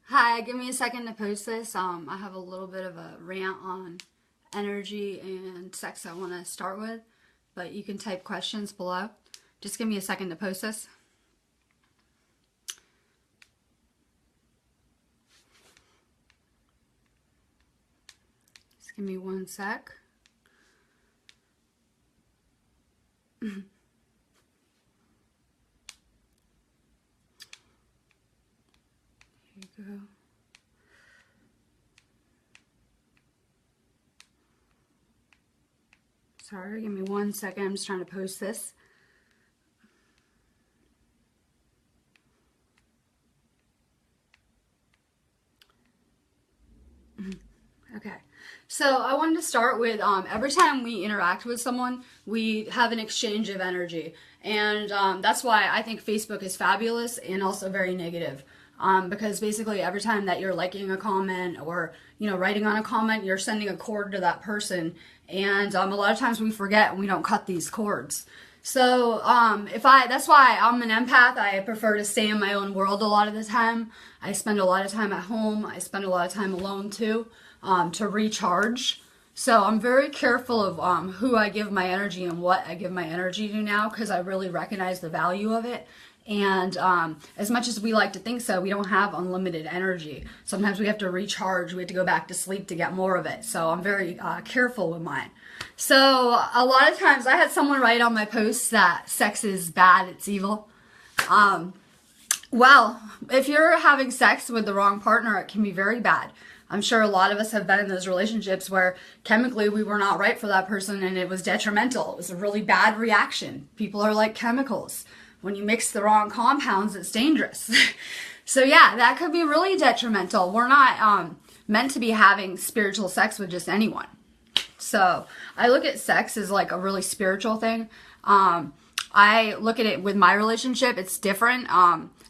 Hi, give me a second to post this. I have a little bit of a rant on energy and sex I want to start with, but you can type questions below. Just give me a second to post this. Just give me one sec. Here you go. Sorry, give me one second. I'm just trying to post this. Okay, so I wanted to start with every time we interact with someone, we have an exchange of energy. And that's why I think Facebook is fabulous and also very negative. Because basically every time that you're liking a comment or writing on a comment, you're sending a cord to that person. And a lot of times we forget and we don't cut these cords. So that's why I'm an empath. I prefer to stay in my own world a lot of the time. I spend a lot of time at home. I spend a lot of time alone too, to recharge. So I'm very careful of who I give my energy and what I give my energy to now, because I really recognize the value of it. And as much as we like to think so, we don't have unlimited energy. Sometimes we have to recharge. We have to go back to sleep to get more of it. So I'm very careful with mine. So a lot of times I had someone write on my posts that sex is bad, it's evil. Well, if you're having sex with the wrong partner, it can be very bad. I'm sure a lot of us have been in those relationships where chemically we were not right for that person and it was detrimental. It was a really bad reaction. People are like chemicals. When you mix the wrong compounds, it's dangerous. So yeah, that could be really detrimental. We're not meant to be having spiritual sex with just anyone. So I look at sex as like a really spiritual thing. I look at it with my relationship, it's different.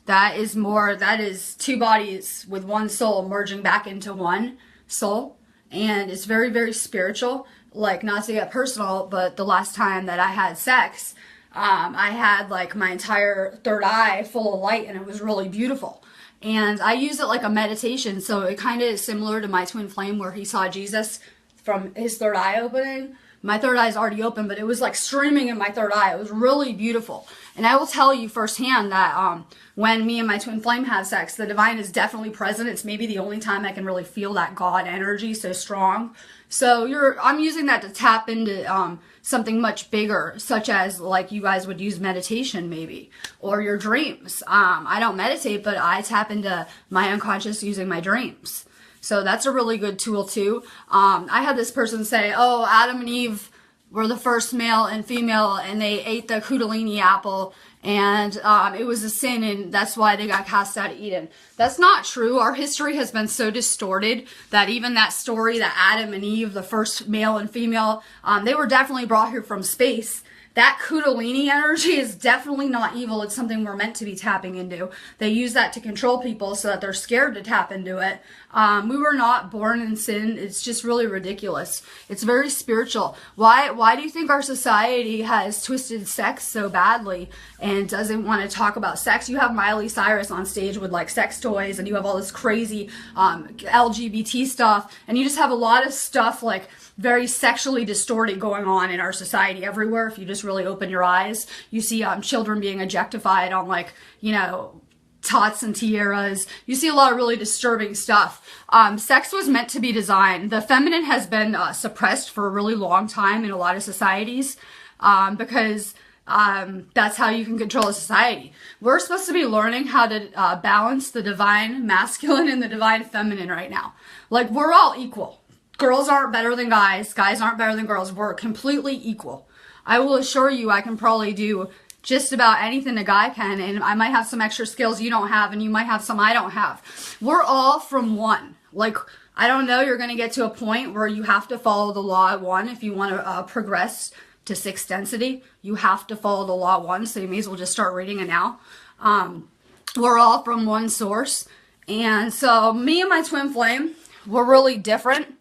That is two bodies with one soul merging back into one soul. And it's very, very spiritual. Like, not to get personal, but the last time that I had sex, I had like my entire third eye full of light and it was really beautiful. And I use it like a meditation. So it kind of is similar to my twin flame where he saw Jesus from his third eye opening. My third eye is already open, but it was like streaming in my third eye. It was really beautiful. And I will tell you firsthand that when me and my twin flame have sex, the divine is definitely present. It's maybe the only time I can really feel that God energy so strong. So I'm using that to tap into something much bigger, such as like you guys would use meditation maybe, or your dreams. I don't meditate, but I tap into my unconscious using my dreams. So that's a really good tool too. I had this person say, oh, Adam and Eve were the first male and female and they ate the Kundalini apple and it was a sin and that's why they got cast out of Eden. That's not true. Our history has been so distorted that even that story that Adam and Eve, the first male and female, they were definitely brought here from space. That Kundalini energy is definitely not evil. It's something we're meant to be tapping into. They use that to control people so that they're scared to tap into it. We were not born in sin. It's just really ridiculous. It's very spiritual. Why do you think our society has twisted sex so badly and doesn't want to talk about sex? You have Miley Cyrus on stage with like sex toys and you have all this crazy LGBT stuff and you just have a lot of stuff like very sexually distorted going on in our society everywhere. If you just really open your eyes, you see children being objectified on like, tots and tiaras. You see a lot of really disturbing stuff. Sex was meant to be designed. The feminine has been suppressed for a really long time in a lot of societies because that's how you can control a society. We're supposed to be learning how to balance the divine masculine and the divine feminine right now. Like, we're all equal. Girls aren't better than guys. Guys aren't better than girls. We're completely equal. I will assure you I can probably do just about anything a guy can, and I might have some extra skills you don't have, and you might have some I don't have. We're all from one. Like, I don't know, you're going to get to a point where you have to follow the law of one if you want to progress to sixth density. You have to follow the law of one, so you may as well just start reading it now. We're all from one source, and so me and my twin flame, we're really different.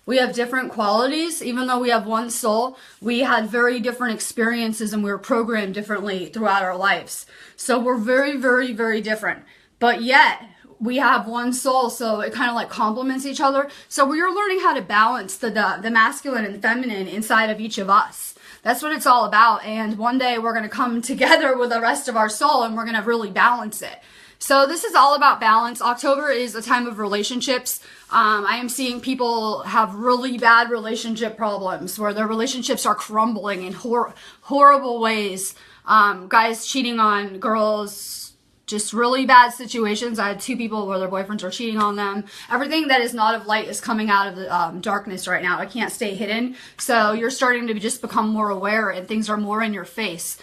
We have different qualities. Even though we have one soul, we had very different experiences and we were programmed differently throughout our lives. So we're very, very, very different. But yet, we have one soul, so it kind of like complements each other. So we're learning how to balance the masculine and feminine inside of each of us. That's what it's all about. And one day we're going to come together with the rest of our soul and we're going to really balance it. So this is all about balance. October is a time of relationships. I am seeing people have really bad relationship problems where their relationships are crumbling in horrible ways. Guys cheating on girls, just really bad situations. I had 2 people where their boyfriends were cheating on them. Everything that is not of light is coming out of the darkness right now. It can't stay hidden. So you're starting to just become more aware and things are more in your face.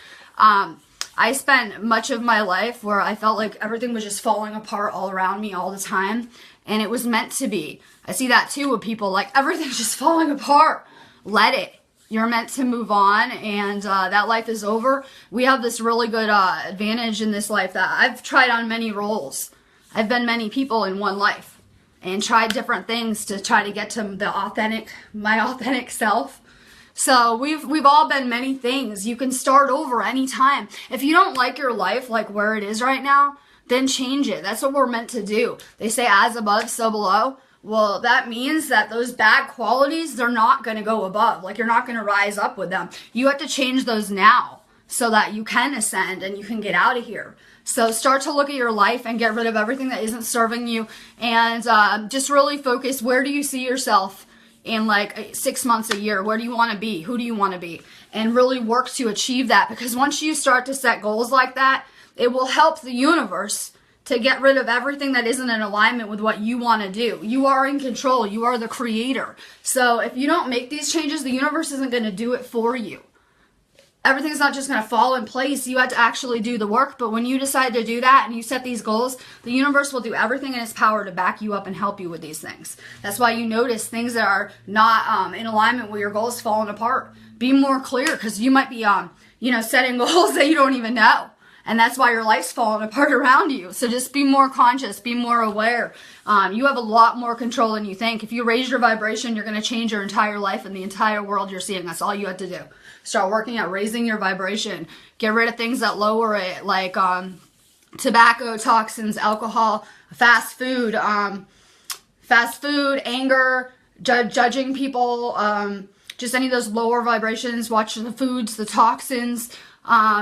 I spent much of my life where I felt like everything was just falling apart all around me all the time. And it was meant to be. I see that too with people, like everything's just falling apart. Let it. You're meant to move on, and that life is over. We have this really good advantage in this life that I've tried on many roles. I've been many people in one life and tried different things to try to get to my authentic self. So we've all been many things. You can start over anytime. If you don't like your life like where it is right now, then change it. That's what we're meant to do. They say as above, so below. Well, that means that those bad qualities, they're not going to go above. Like, you're not going to rise up with them. You have to change those now so that you can ascend and you can get out of here. So start to look at your life and get rid of everything that isn't serving you. And just really focus, where do you see yourself in like 6 months, a year? Where do you want to be? Who do you want to be? And really work to achieve that. Because once you start to set goals like that, it will help the universe to get rid of everything that isn't in alignment with what you want to do. You are in control. You are the creator. So if you don't make these changes, the universe isn't going to do it for you. Everything's not just going to fall in place. You have to actually do the work. But when you decide to do that and you set these goals, the universe will do everything in its power to back you up and help you with these things. That's why you notice things that are not in alignment with your goals falling apart. Be more clear, because you might be setting goals that you don't even know. And that's why your life's falling apart around you. So just be more conscious, be more aware. You have a lot more control than you think. If you raise your vibration, you're going to change your entire life and the entire world you're seeing. That's all you have to do. Start working at raising your vibration. Get rid of things that lower it, like tobacco, toxins, alcohol, fast food, anger, judging people, just any of those lower vibrations. Watch the foods, the toxins.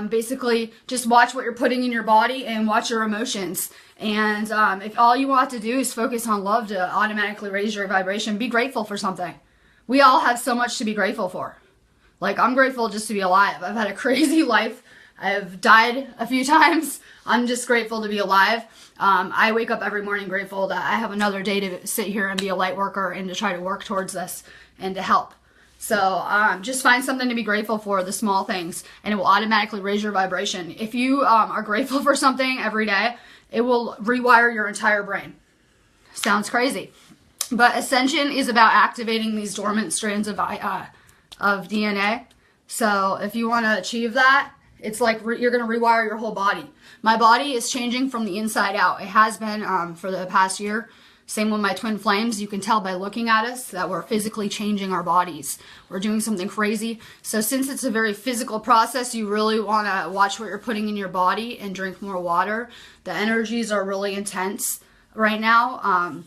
Basically just watch what you're putting in your body and watch your emotions. And if all you want to do is focus on love to automatically raise your vibration, be grateful for something. We all have so much to be grateful for. Like, I'm grateful just to be alive. I've had a crazy life. I've died a few times. I'm just grateful to be alive. I wake up every morning grateful that I have another day to sit here and be a light worker and to try to work towards this and to help. So just find something to be grateful for, the small things, and it will automatically raise your vibration. If you are grateful for something every day, it will rewire your entire brain. Sounds crazy. But Ascension is about activating these dormant strands of DNA. So if you want to achieve that, it's like you're going to rewire your whole body. My body is changing from the inside out. It has been for the past year. Same with my twin flames. You can tell by looking at us that we're physically changing our bodies. We're doing something crazy. So since it's a very physical process, you really want to watch what you're putting in your body and drink more water. The energies are really intense right now.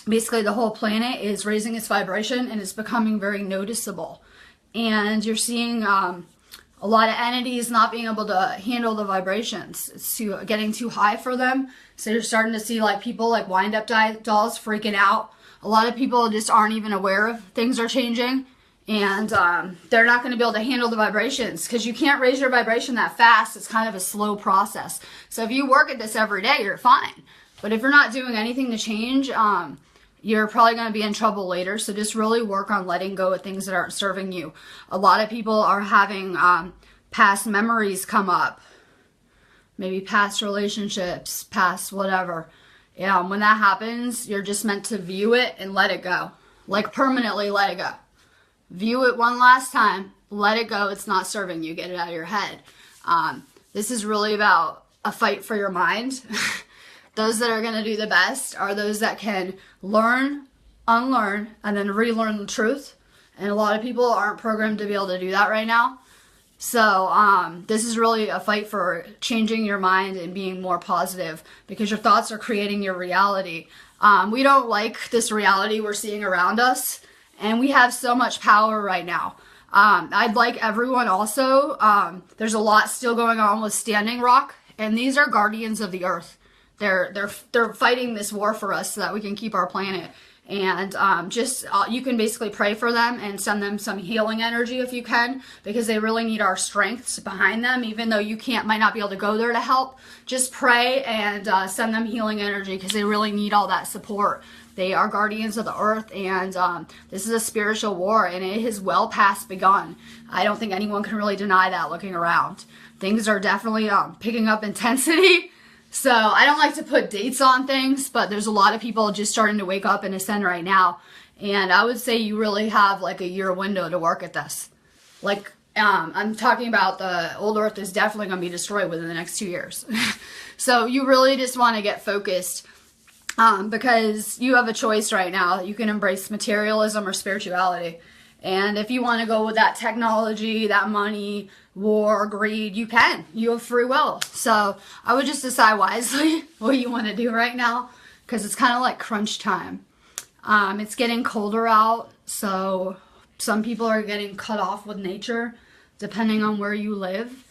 Basically, the whole planet is raising its vibration and it's becoming very noticeable. And you're seeing a lot of entities not being able to handle the vibrations. It's getting too high for them. So you're starting to see like people like wind-up dolls freaking out. A lot of people just aren't even aware of things are changing. And they're not going to be able to handle the vibrations because you can't raise your vibration that fast. It's kind of a slow process. So if you work at this every day, you're fine. But if you're not doing anything to change, you're probably going to be in trouble later. So just really work on letting go of things that aren't serving you. A lot of people are having past memories come up. Maybe past relationships, past whatever. Yeah, when that happens, you're just meant to view it and let it go. Like permanently let it go. View it one last time. Let it go. It's not serving you. Get it out of your head. This is really about a fight for your mind. Those that are going to do the best are those that can learn, unlearn, and then relearn the truth. And a lot of people aren't programmed to be able to do that right now. So this is really a fight for changing your mind and being more positive, because your thoughts are creating your reality. We don't like this reality we're seeing around us, and we have so much power right now. I'd like everyone also, there's a lot still going on with Standing Rock, and these are guardians of the earth. They're fighting this war for us so that we can keep our planet. And you can basically pray for them and send them some healing energy if you can, because they really need our strengths behind them. Even though you might not be able to go there to help, just pray and send them healing energy, because they really need all that support. They are guardians of the earth, and this is a spiritual war, and it has well past begun. I don't think anyone can really deny that looking around. Things are definitely picking up intensity. So I don't like to put dates on things, but there's a lot of people just starting to wake up and ascend right now. And I would say you really have like a year window to work at this. Like, I'm talking about the old earth is definitely going to be destroyed within the next 2 years. So you really just want to get focused, because you have a choice right now. You can embrace materialism or spirituality. And if you want to go with that technology, that money, war, greed, you can. You have free will. So I would just decide wisely what you want to do right now, because it's kind of like crunch time. It's getting colder out, so some people are getting cut off with nature, depending on where you live.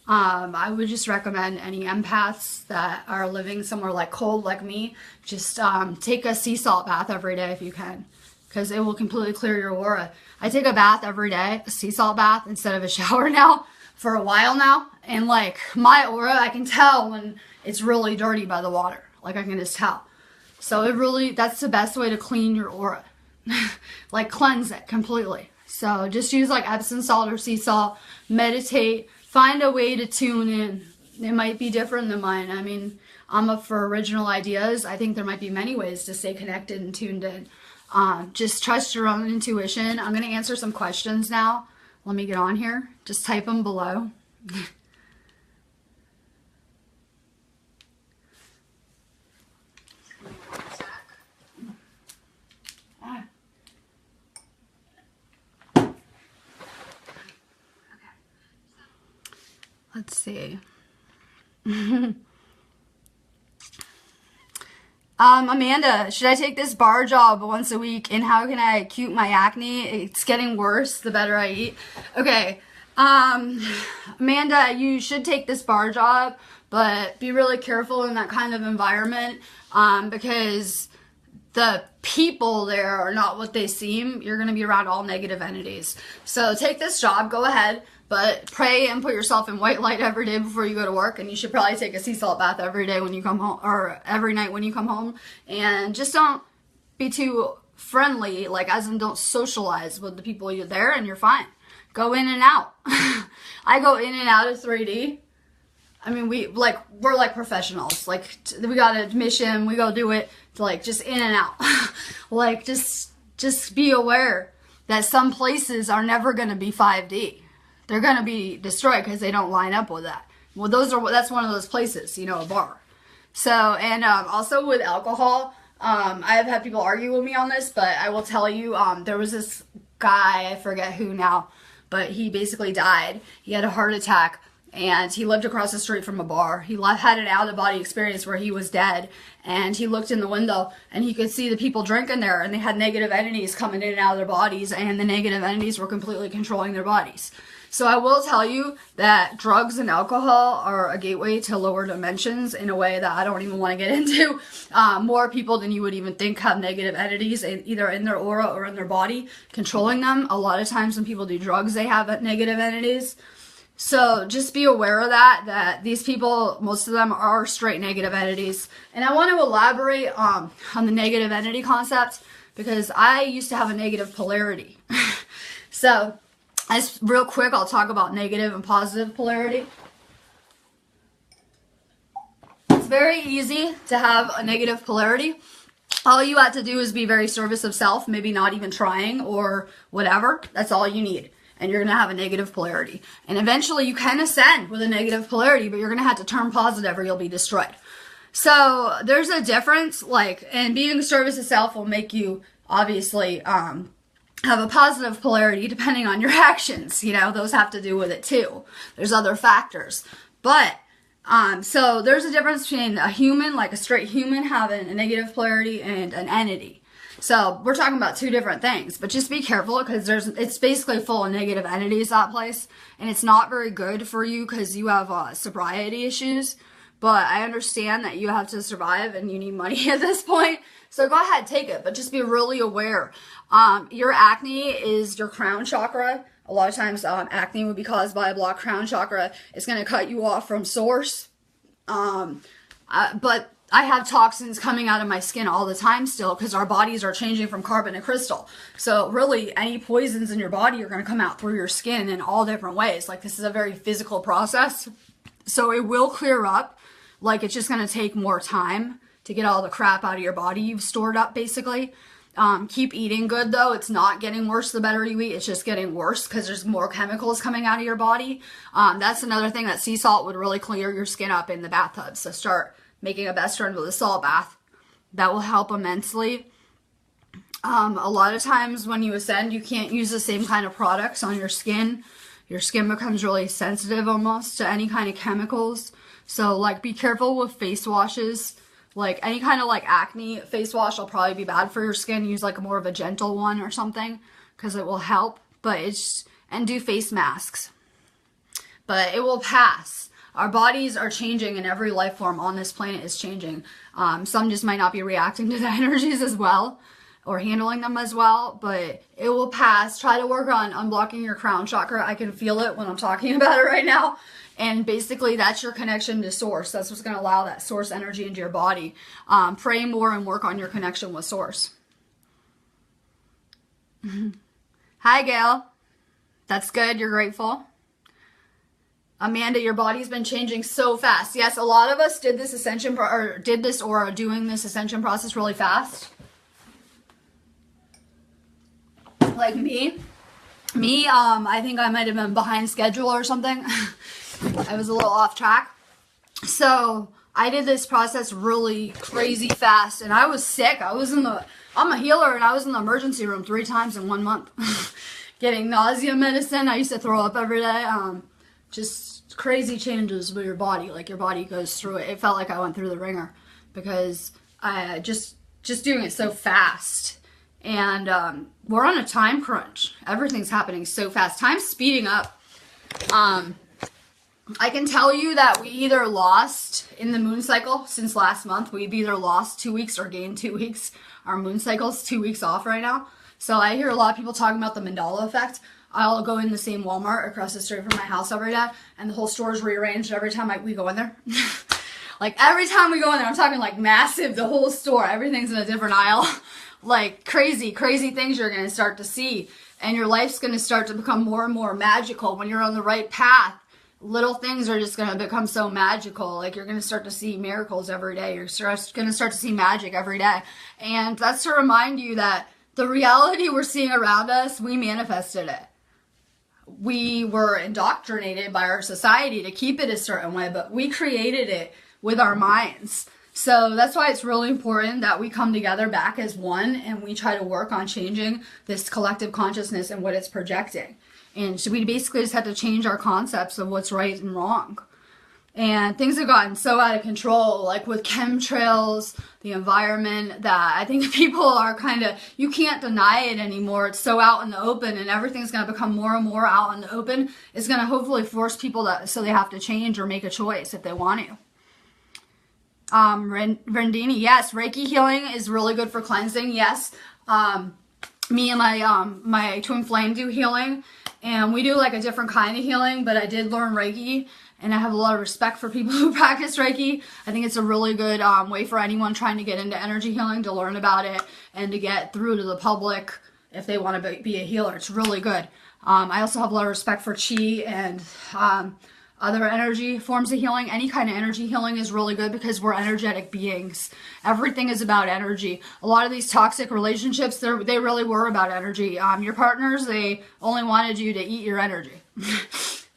I would just recommend any empaths that are living somewhere like cold like me, just take a sea salt bath every day if you can, because it will completely clear your aura. I take a bath every day, a sea salt bath, instead of a shower now, for a while now. And like my aura, I can tell when it's really dirty by the water. Like I can just tell. So that's the best way to clean your aura. Like cleanse it completely. So just use like Epsom salt or sea salt, meditate, find a way to tune in. It might be different than mine. I mean, I'm up for original ideas. I think there might be many ways to stay connected and tuned in. Just trust your own intuition. I'm going to answer some questions now. Let me get on here. Just type them below. Let's see. Amanda, should I take this bar job once a week, and how can I cure my acne? It's getting worse the better I eat. Okay, Amanda, you should take this bar job, but be really careful in that kind of environment, because the people there are not what they seem. You're going to be around all negative entities. So take this job, go ahead, but pray and put yourself in white light every day before you go to work. And you should probably take a sea salt bath every day when you come home, or every night when you come home. And just don't be too friendly, like as in don't socialize with the people you're there, and you're fine. Go in and out. I go in and out of 3D. I mean, we're like professionals. Like we got admission, we go do it, like just in and out. Like just be aware that some places are never going to be 5D. They're going to be destroyed because they don't line up with that. Well, that's one of those places, you know, a bar. So, and also with alcohol, I have had people argue with me on this, but I will tell you, there was this guy, I forget who now, but he basically died. He had a heart attack, and he lived across the street from a bar. He had an out-of-body experience where he was dead, and he looked in the window, and he could see the people drinking there, and they had negative entities coming in and out of their bodies, and the negative entities were completely controlling their bodies. So I will tell you that drugs and alcohol are a gateway to lower dimensions in a way that I don't even want to get into. More people than you would even think have negative entities either in their aura or in their body controlling them. A lot of times when people do drugs, they have negative entities. So just be aware of that these people, most of them are straight negative entities. And I want to elaborate on the negative entity concept, because I used to have a negative polarity. So as real quick, I'll talk about negative and positive polarity. It's very easy to have a negative polarity. All you have to do is be very service of self, maybe not even trying or whatever. That's all you need. And you're going to have a negative polarity. And eventually you can ascend with a negative polarity, but you're going to have to turn positive or you'll be destroyed. So there's a difference, and being service of self will make you obviously have a positive polarity depending on your actions. You know, those have to do with it too. There's other factors. But, so there's a difference between a human, like a straight human, having a negative polarity and an entity. So we're talking about two different things, but just be careful because it's basically full of negative entities, that place, and it's not very good for you because you have sobriety issues. But I understand that you have to survive and you need money at this point. So go ahead, take it, but just be really aware. Your acne is your crown chakra. A lot of times acne would be caused by a blocked crown chakra. It's going to cut you off from source. But I have toxins coming out of my skin all the time still because our bodies are changing from carbon to crystal. So really any poisons in your body are going to come out through your skin in all different ways. Like this is a very physical process. So it will clear up. Like it's just going to take more time to get all the crap out of your body you've stored up basically. Keep eating good though. It's not getting worse the better you eat. It's just getting worse because there's more chemicals coming out of your body. That's another thing that sea salt would really clear your skin up in the bathtub. So start making a best friend with a salt bath. That will help immensely. A lot of times when you ascend, you can't use the same kind of products on your skin. Your skin becomes really sensitive almost to any kind of chemicals. So like be careful with face washes. Like any kind of like acne face wash will probably be bad for your skin. Use like more of a gentle one or something because it will help. But and do face masks. But it will pass. Our bodies are changing and every life form on this planet is changing. Some just might not be reacting to the energies as well or handling them as well, but it will pass. Try to work on unblocking your crown chakra. I can feel it when I'm talking about it right now. And basically that's your connection to source. That's what's going to allow that source energy into your body. Pray more and work on your connection with source. Hi, Gail. That's good. You're grateful. Amanda, your body's been changing so fast. Yes, a lot of us did this ascension or are doing this ascension process really fast. Like me, I think I might have been behind schedule or something. I was a little off track. So I did this process really crazy fast and I was sick. I'm a healer and I was in the emergency room 3 times in 1 month getting nausea medicine. I used to throw up every day. Just crazy changes with your body. Like your body goes through it. It felt like I went through the ringer because I just doing it so fast. And we're on a time crunch. Everything's happening so fast. Time's speeding up. I can tell you that we either lost in the moon cycle since last month. We've either lost 2 weeks or gained 2 weeks. Our moon cycle's 2 weeks off right now. So I hear a lot of people talking about the Mandela effect. I'll go in the same Walmart across the street from my house every day, and the whole store is rearranged every time we go in there. Like every time we go in there, I'm talking like massive, the whole store, everything's in a different aisle. Like crazy things you're going to start to see. And your life's going to start to become more and more magical when you're on the right path. Little things are just going to become so magical. Like you're going to start to see miracles every day. You're going to start to see magic every day. And that's to remind you that the reality we're seeing around us, we manifested it. We were indoctrinated by our society to keep it a certain way, but we created it with our minds. So that's why it's really important that we come together back as one and we try to work on changing this collective consciousness and what it's projecting. And so we basically just have to change our concepts of what's right and wrong. And things have gotten so out of control, like with chemtrails, the environment, that I think people are you can't deny it anymore. It's so out in the open and everything's going to become more and more out in the open. It's going to hopefully force people so they have to change or make a choice if they want to. Rendini, yes, Reiki healing is really good for cleansing. Yes. Me and my twin flame do healing, and we do like a different kind of healing, but I did learn Reiki, and I have a lot of respect for people who practice Reiki. I think it's a really good way for anyone trying to get into energy healing to learn about it and to get through to the public if they want to be a healer. It's really good. I also have a lot of respect for Qi and other energy forms of healing. Any kind of energy healing is really good because we're energetic beings. Everything is about energy. A lot of these toxic relationships, they really were about energy. Your partners, they only wanted you to eat your energy.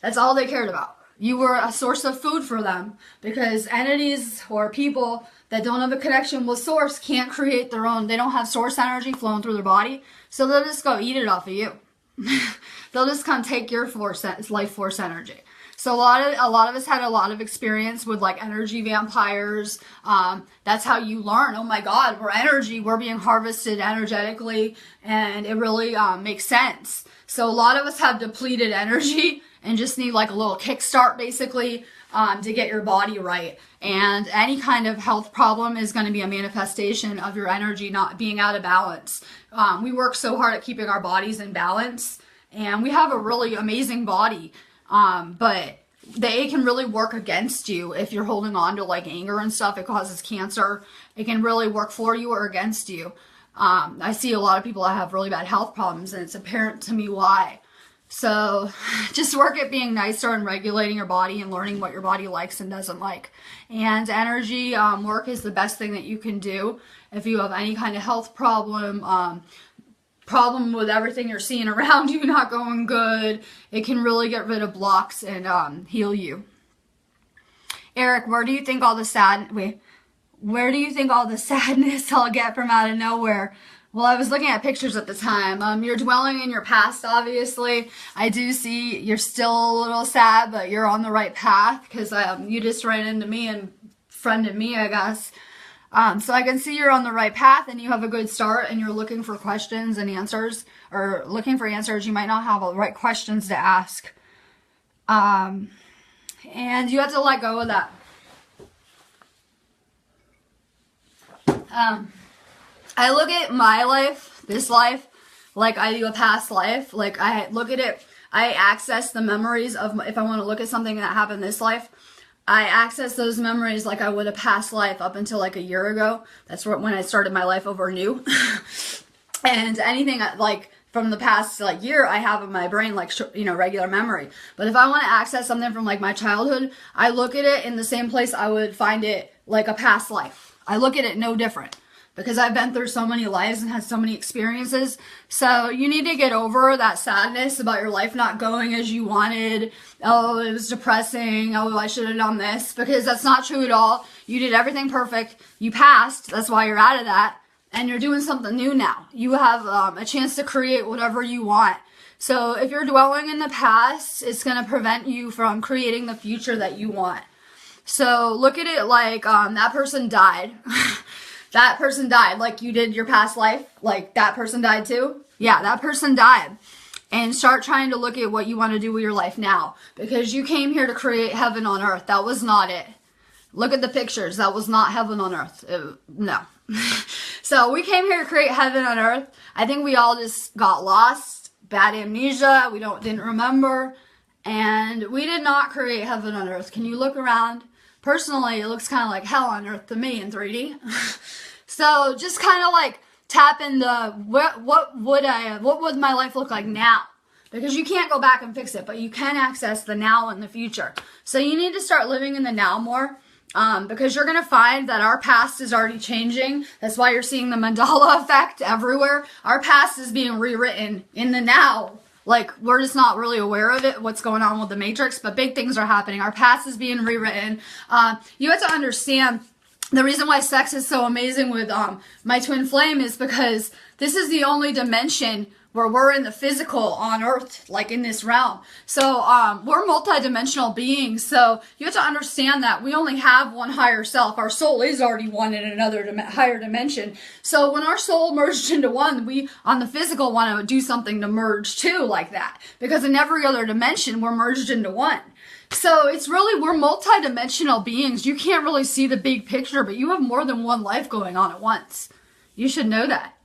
That's all they cared about. You were a source of food for them because entities or people, that don't have a connection with source can't create their own. They don't have source energy flowing through their body. So they'll just go eat it off of you. They'll just come take your life force energy. So a lot of us had a lot of experience with like energy vampires. That's how you learn. Oh my God, we're energy. We're being harvested energetically, and it really makes sense. So a lot of us have depleted energy and just need like a little kickstart, basically, to get your body right. And any kind of health problem is going to be a manifestation of your energy not being out of balance. We work so hard at keeping our bodies in balance, and we have a really amazing body. But they can really work against you if you're holding on to like anger and stuff. It causes cancer. It can really work for you or against you. I see a lot of people that have really bad health problems, and it's apparent to me why. So just work at being nicer and regulating your body and learning what your body likes and doesn't like. And energy work is the best thing that you can do if you have any kind of health problem, problem with everything you're seeing around you not going good. It can really get rid of blocks and heal you. Eric, where do you think all the sadness I'll get from out of nowhere? Well, I was looking at pictures at the time. You're dwelling in your past, obviously. I do see you're still a little sad, but you're on the right path because you just ran into me and friended me, I guess. So I can see you're on the right path and you have a good start, and you're looking for questions and answers, or looking for answers. You might not have the right questions to ask. And you have to let go of that. I look at my life, this life, like I do a past life. Like I look at it, I access the memories of, if I want to look at something that happened this life, I access those memories like I would a past life up until like a year ago. That's when I started my life over new. And anything like from the past like year, I have in my brain like, regular memory. But if I want to access something from like my childhood, I look at it in the same place I would find it like a past life. I look at it no different, because I've been through so many lives and had so many experiences. So you need to get over that sadness about your life not going as you wanted. Oh, it was depressing. Oh, I should have done this. Because that's not true at all. You did everything perfect. You passed. That's why you're out of that. And you're doing something new now. You have a chance to create whatever you want. So if you're dwelling in the past, it's going to prevent you from creating the future that you want. So look at it like that person died. That person died like you did your past life. Like that person died too. Yeah, that person died. And start trying to look at what you want to do with your life now. Because you came here to create heaven on earth. That was not it. Look at the pictures. That was not heaven on earth. No. So we came here to create heaven on earth. I think we all just got lost. Bad amnesia. We didn't remember. And we did not create heaven on earth. Can you look around? Personally, it looks kind of like hell on earth to me in 3D. So just kind of like tap into what would my life look like now? Because you can't go back and fix it, but you can access the now and the future. So you need to start living in the now more, because you're going to find that our past is already changing. That's why you're seeing the Mandela effect everywhere. Our past is being rewritten in the now. Like, we're just not really aware of it, what's going on with the Matrix, but big things are happening. Our past is being rewritten. You have to understand the reason why sex is so amazing with my twin flame is because this is the only dimension where we're in the physical on earth, like in this realm. So we're multidimensional beings. So you have to understand that we only have one higher self. Our soul is already one in another higher dimension. So when our soul merged into one, we on the physical want to do something to merge too, like that. Because in every other dimension, we're merged into one. So it's really, we're multidimensional beings. You can't really see the big picture, but you have more than one life going on at once. You should know that.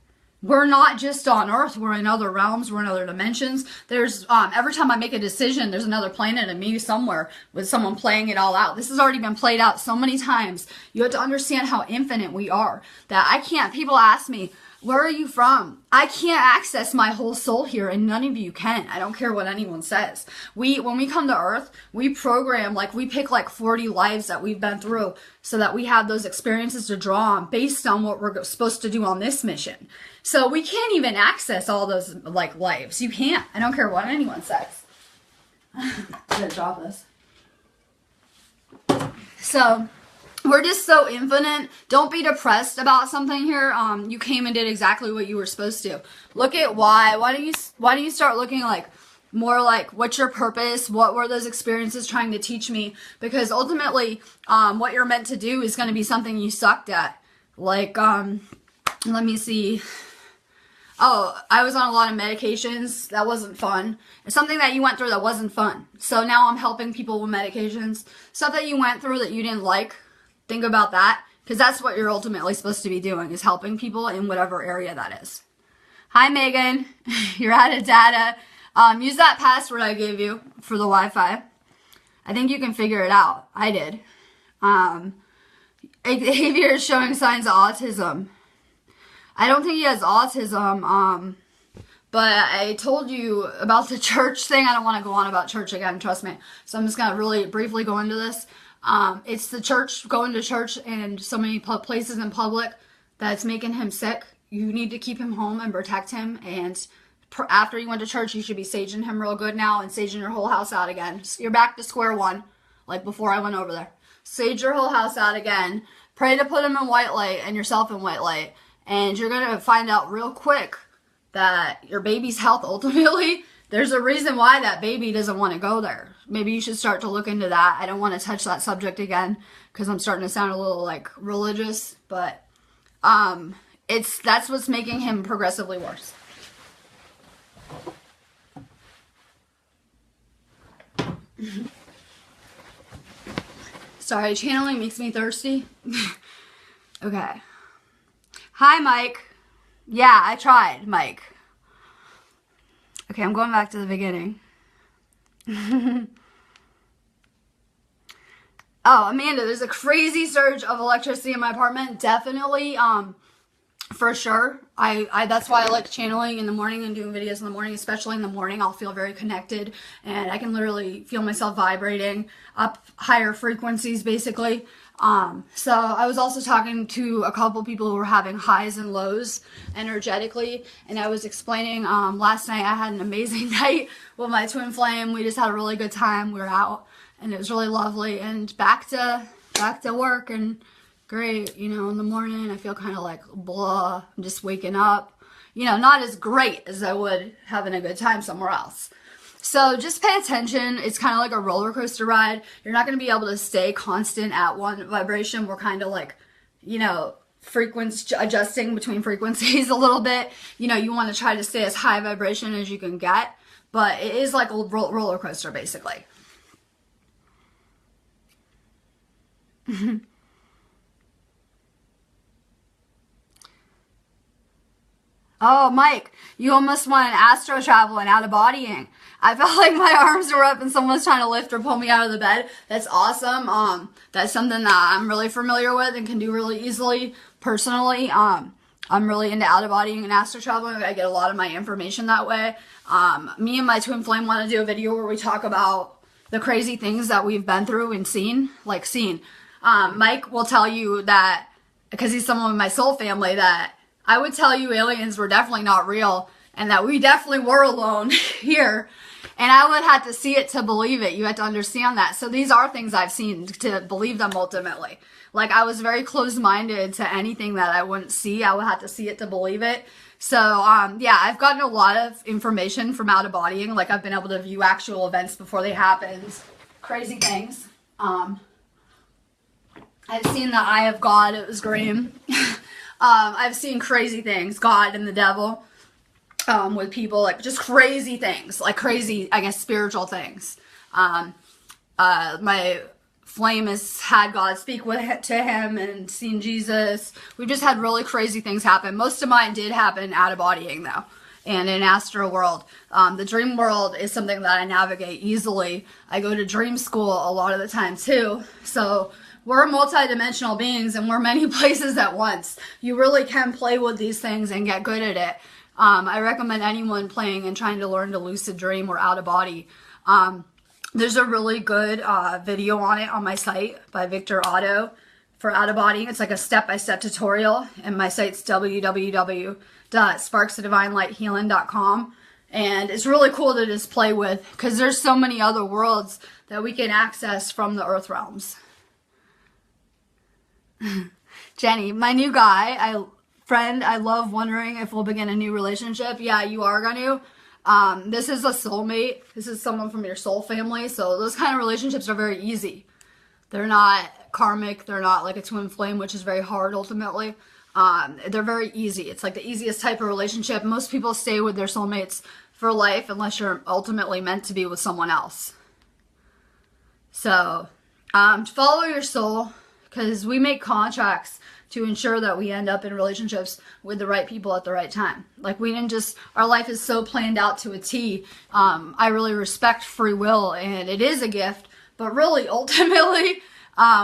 We're not just on Earth. We're in other realms. We're in other dimensions. There's, every time I make a decision, there's another planet and me somewhere with someone playing it all out. This has already been played out so many times. You have to understand how infinite we are. That people ask me, where are you from? I can't access my whole soul here, and none of you can. I don't care what anyone says. When we come to Earth, we program, we pick 40 lives that we've been through so that we have those experiences to draw on based on what we're supposed to do on this mission. So we can't even access all those, lives. You can't. I don't care what anyone says. I'm gonna drop this. So, we're just so infinite. Don't be depressed about something here. You came and did exactly what you were supposed to. Look at why. Why don't you start looking like more like, what's your purpose? What were those experiences trying to teach me? Because ultimately, what you're meant to do is going to be something you sucked at. Like, let me see. Oh, I was on a lot of medications. That wasn't fun. It's something that you went through that wasn't fun. So now I'm helping people with medications. Stuff that you went through that you didn't like. Think about that. Because that's what you're ultimately supposed to be doing, is helping people in whatever area that is. Hi, Megan. You're out of data. Use that password I gave you for the Wi-Fi. I think you can figure it out. I did. Xavier is showing signs of autism. I don't think he has autism, but I told you about the church thing. I don't want to go on about church again, trust me. So I'm just going to really briefly go into this. It's the church, going to church and so many places in public that's making him sick. You need to keep him home and protect him. And after you went to church, you should be saging him real good now and saging your whole house out again. So you're back to square one, like before I went over there. Sage your whole house out again. Pray to put him in white light and yourself in white light. And you're going to find out real quick that your baby's health, ultimately, there's a reason why that baby doesn't want to go there. Maybe you should start to look into that. I don't want to touch that subject again because I'm starting to sound a little like religious, but that's what's making him progressively worse. Sorry, channeling makes me thirsty. Okay. Hi, Mike. Yeah, I tried, Mike. Okay, I'm going back to the beginning. Oh, Amanda, there's a crazy surge of electricity in my apartment. Definitely, for sure. That's why I like channeling in the morning and doing videos in the morning, especially in the morning. I'll feel very connected and I can literally feel myself vibrating up higher frequencies, basically. So I was also talking to a couple people who were having highs and lows energetically, and I was explaining, last night I had an amazing night with my twin flame. We just had a really good time. We were out and it was really lovely, and back to work, and great, you know, in the morning I feel kind of like blah. I'm just waking up, you know, not as great as I would having a good time somewhere else. So just pay attention. It's kind of like a roller coaster ride. You're not going to be able to stay constant at one vibration. We're kind of like, you know, adjusting between frequencies a little bit. You know, you want to try to stay as high vibration as you can get, but it is like a roller coaster, basically. Oh, Mike, you almost went astro travel and out of bodying. I felt like my arms were up and someone was trying to lift or pull me out of the bed. That's awesome. That's something that I'm really familiar with and can do really easily personally. I'm really into out of bodying and astro traveling. I get a lot of my information that way. Me and my twin flame want to do a video where we talk about the crazy things that we've been through and seen. Mike will tell you that, because he's someone in my soul family, that I would tell you aliens were definitely not real and that we definitely were alone here. And I would have to see it to believe it. You have to understand that. So these are things I've seen to believe them ultimately. Like, I was very closed-minded to anything that I wouldn't see. I would have to see it to believe it. So, yeah, I've gotten a lot of information from out of bodying. Like, I've been able to view actual events before they happened. Crazy things. I've seen the eye of God. It was Graham. I've seen crazy things, God and the devil, with people, like just crazy things, like crazy, I guess, spiritual things. My flame has had God speak to him and seen Jesus. We've just had really crazy things happen. Most of mine did happen out of bodying though, and in astral world. The dream world is something that I navigate easily. I go to dream school a lot of the time too, so we're multi-dimensional beings and we're many places at once. You really can play with these things and get good at it. I recommend anyone playing and trying to learn to lucid dream or out of body. There's a really good video on it on my site by Victor Otto for out of body. It's like a step-by-step tutorial, and my site's www.sparksofdivinelighthealing.com. And it's really cool to just play with, because there's so many other worlds that we can access from the earth realms. Jenny, my new guy, I love wondering if we'll begin a new relationship. Yeah, you are going to. This is a soulmate. This is someone from your soul family. So those kind of relationships are very easy. They're not karmic. They're not like a twin flame, which is very hard ultimately. They're very easy. It's like the easiest type of relationship. Most people stay with their soulmates for life unless you're ultimately meant to be with someone else. So follow your soul, because we make contracts to ensure that we end up in relationships with the right people at the right time. Like, we didn't just, our life is so planned out to a T. I really respect free will, and it is a gift, but really, ultimately,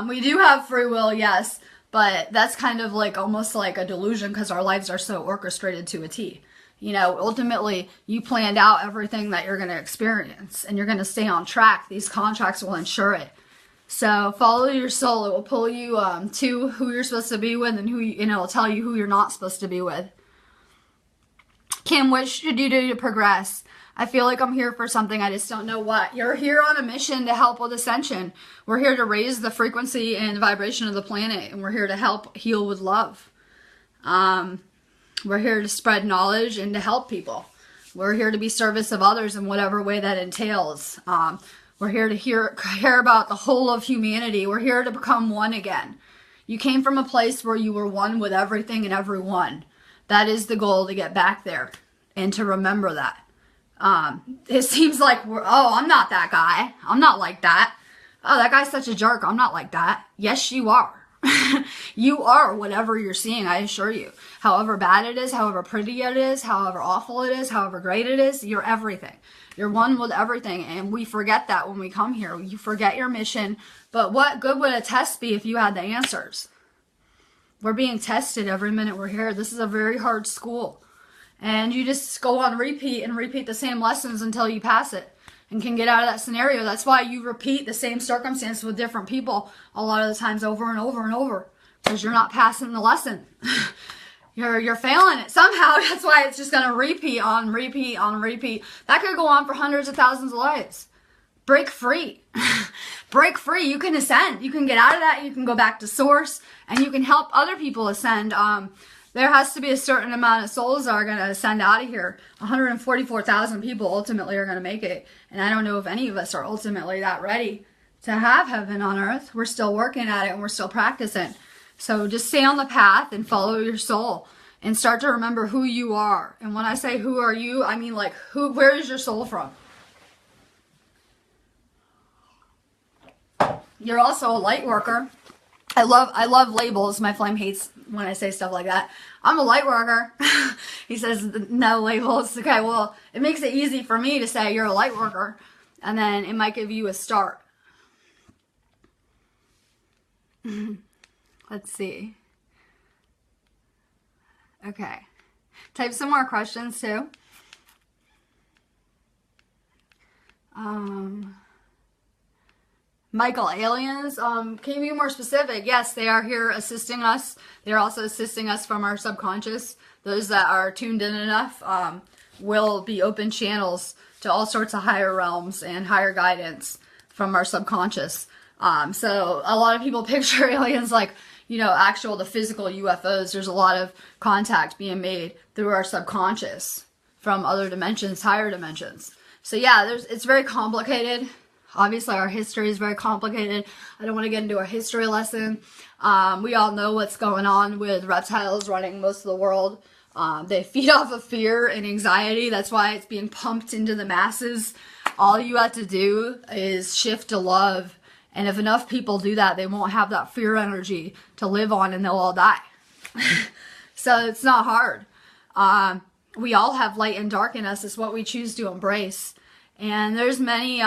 we do have free will, yes, but that's kind of like almost like a delusion, because our lives are so orchestrated to a T. You know, ultimately, you planned out everything that you're going to experience, and you're going to stay on track. These contracts will ensure it. So follow your soul. It will pull you to who you're supposed to be with, and it'll tell you who you're not supposed to be with. Kim, what should you do to progress? I feel like I'm here for something. I just don't know what. You're here on a mission to help with Ascension. We're here to raise the frequency and vibration of the planet, and we're here to help heal with love. We're here to spread knowledge and to help people. We're here to be service of others in whatever way that entails. We're here to care about the whole of humanity. We're here to become one again. You came from a place where you were one with everything and everyone. That is the goal, to get back there and to remember that. It seems like I'm not that guy. I'm not like that. Oh, that guy's such a jerk. I'm not like that. Yes, you are. You are whatever you're seeing, I assure you. However bad it is, however pretty it is, however awful it is, however great it is, you're everything. You're one with everything, and we forget that when we come here. You forget your mission, but what good would a test be if you had the answers? We're being tested every minute we're here. This is a very hard school, and you just go on repeat and repeat the same lessons until you pass it and can get out of that scenario. That's why you repeat the same circumstance with different people a lot of the times over and over and over, because you're not passing the lesson. You're failing it somehow. That's why it's just going to repeat on repeat on repeat. That could go on for hundreds of thousands of lives. Break free. Break free. You can ascend. You can get out of that. You can go back to source, and you can help other people ascend. There has to be a certain amount of souls that are going to ascend out of here. 144,000 people ultimately are going to make it. And I don't know if any of us are ultimately that ready to have heaven on earth. We're still working at it, and we're still practicing. So just stay on the path and follow your soul, and start to remember who you are. And when I say who are you, I mean like where is your soul from? You're also a light worker. I love labels. My flame hates when I say stuff like that. I'm a light worker. He says no labels. Okay, well, it makes it easy for me to say you're a light worker, and then it might give you a start. Let's see. Okay. Type some more questions too. Michael, aliens, can you be more specific? Yes, they are here assisting us. They're also assisting us from our subconscious. Those that are tuned in enough will be open channels to all sorts of higher realms and higher guidance from our subconscious. So a lot of people picture aliens like, the physical UFOs. There's a lot of contact being made through our subconscious from other dimensions, higher dimensions. So yeah, it's very complicated. Obviously, our history is very complicated. I don't want to get into a history lesson. We all know what's going on with reptiles running most of the world. They feed off of fear and anxiety. That's why it's being pumped into the masses. All you have to do is shift to love. And if enough people do that, they won't have that fear energy to live on, and they'll all die. So it's not hard. We all have light and dark in us. It's what we choose to embrace. And there's many,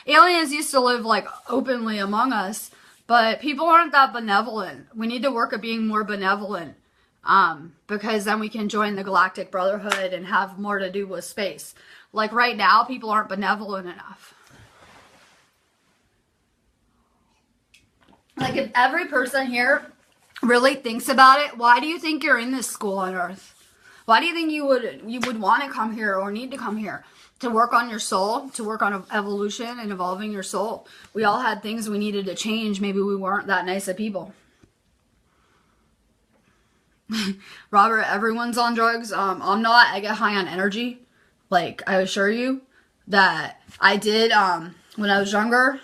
aliens used to live like openly among us, but people aren't that benevolent. We need to work at being more benevolent, because then we can join the Galactic Brotherhood and have more to do with space. Like right now, people aren't benevolent enough. Like, if every person here really thinks about it, why do you think you're in this school on Earth? Why do you think you would want to come here or need to come here? to work on your soul, to work on evolution and evolving your soul. We all had things we needed to change. Maybe we weren't that nice of people. Robert, everyone's on drugs. I'm not. I get high on energy. Like, I assure you that I did, when I was younger,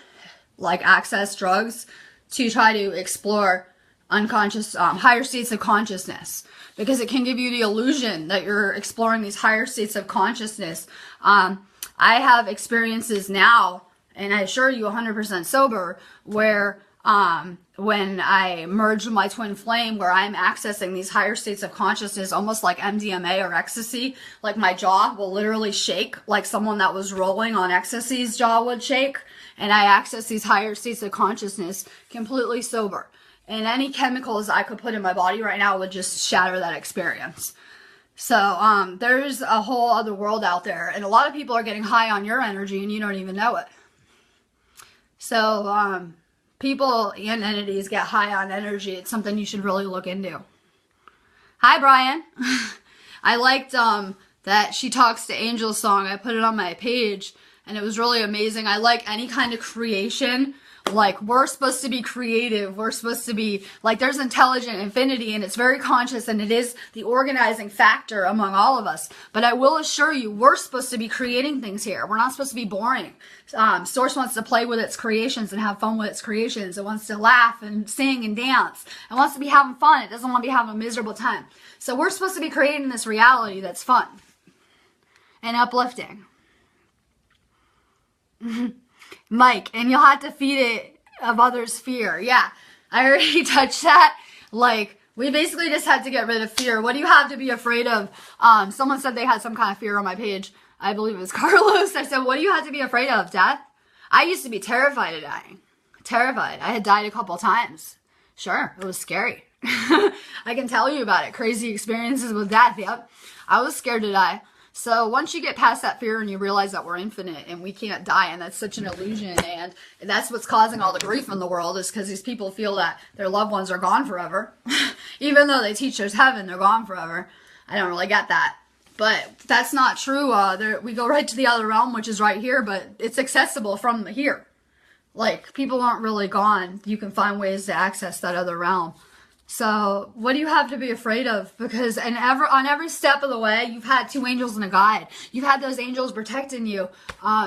like, access drugs to try to explore unconscious, higher states of consciousness, because it can give you the illusion that you're exploring these higher states of consciousness. I have experiences now, and I assure you 100% sober, where when I merge with my twin flame, where I'm accessing these higher states of consciousness, almost like MDMA or ecstasy, like my jaw will literally shake, like someone that was rolling on ecstasy's jaw would shake, and I access these higher states of consciousness completely sober. And any chemicals I could put in my body right now would just shatter that experience. So there's a whole other world out there, and a lot of people are getting high on your energy and you don't even know it. So people and entities get high on energy. It's something you should really look into. Hi, Brian. I liked that She Talks to Angels song. I put it on my page, and it was really amazing. I like any kind of creation. Like, we're supposed to be creative. We're supposed to be, like, there's intelligent infinity, and it's very conscious, and it is the organizing factor among all of us. But I will assure you, we're supposed to be creating things here. We're not supposed to be boring. Source wants to play with its creations and have fun with its creations. It wants to laugh and sing and dance. It wants to be having fun. It doesn't want to be having a miserable time. So we're supposed to be creating this reality that's fun and uplifting. Mike, and you'll have to feed it of others' fear. Yeah, I already touched that. Like, we basically just had to get rid of fear. What do you have to be afraid of? Someone said they had some kind of fear on my page. I believe it was Carlos. I said, what do you have to be afraid of? Death? I used to be terrified of dying. Terrified. I had died a couple times. Sure, it was scary. I can tell you about it. Crazy experiences with death. Yep. I was scared to die. So once you get past that fear and you realize that we're infinite and we can't die, and that's such an illusion, and that's what's causing all the grief in the world, is because these people feel that their loved ones are gone forever. Even though they teach there's heaven, they're gone forever. I don't really get that. But that's not true. We go right to the other realm, which is right here, but it's accessible from here. Like, people aren't really gone. You can find ways to access that other realm. So what do you have to be afraid of? Because on every step of the way, you've had two angels and a guide. You've had those angels protecting you.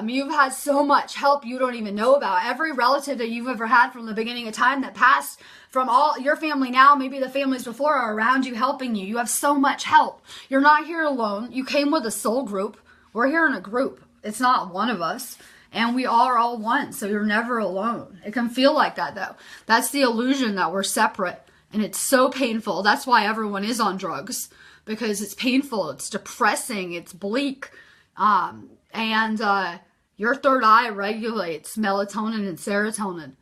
You've had so much help you don't even know about. Every relative that you've ever had from the beginning of time that passed, from all your family now, maybe the families before, are around you helping you. You have so much help. You're not here alone. You came with a soul group. We're here in a group. It's not one of us. And we are all one, so you're never alone. It can feel like that, though. That's the illusion that we're separate. And it's so painful. That's why everyone is on drugs. Because it's painful. It's depressing. It's bleak. And your third eye regulates melatonin and serotonin.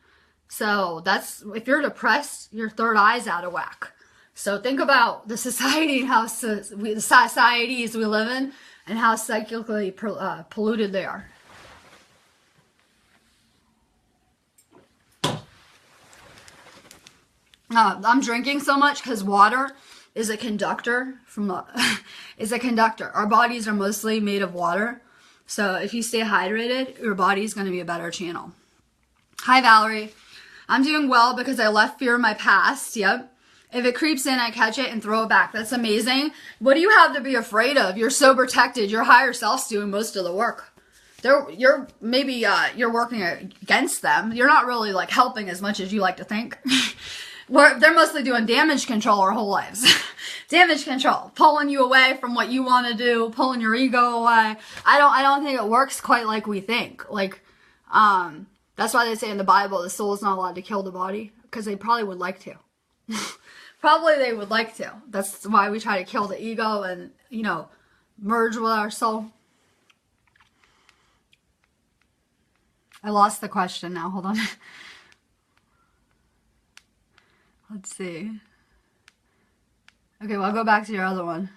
So that's, if you're depressed, your third eye's out of whack. So think about the society and how the societies we live in and how psychically polluted they are. I'm drinking so much because water is a conductor is a conductor. Our bodies are mostly made of water. So if you stay hydrated, your body's going to be a better channel. Hi, Valerie. I'm doing well because I left fear in my past. Yep. If it creeps in, I catch it and throw it back. That's amazing. What do you have to be afraid of? You're so protected. Your higher self's doing most of the work. You're working against them. You're not really like helping as much as you like to think. They're mostly doing damage control our whole lives. Damage control. Pulling you away from what you want to do. Pulling your ego away. I don't think it works quite like we think. Like, that's why they say in the Bible the soul is not allowed to kill the body. Because they probably would like to. Probably they would like to. That's why we try to kill the ego and, merge with our soul. I lost the question now. Hold on. Let's see. Okay, well, I'll go back to your other one.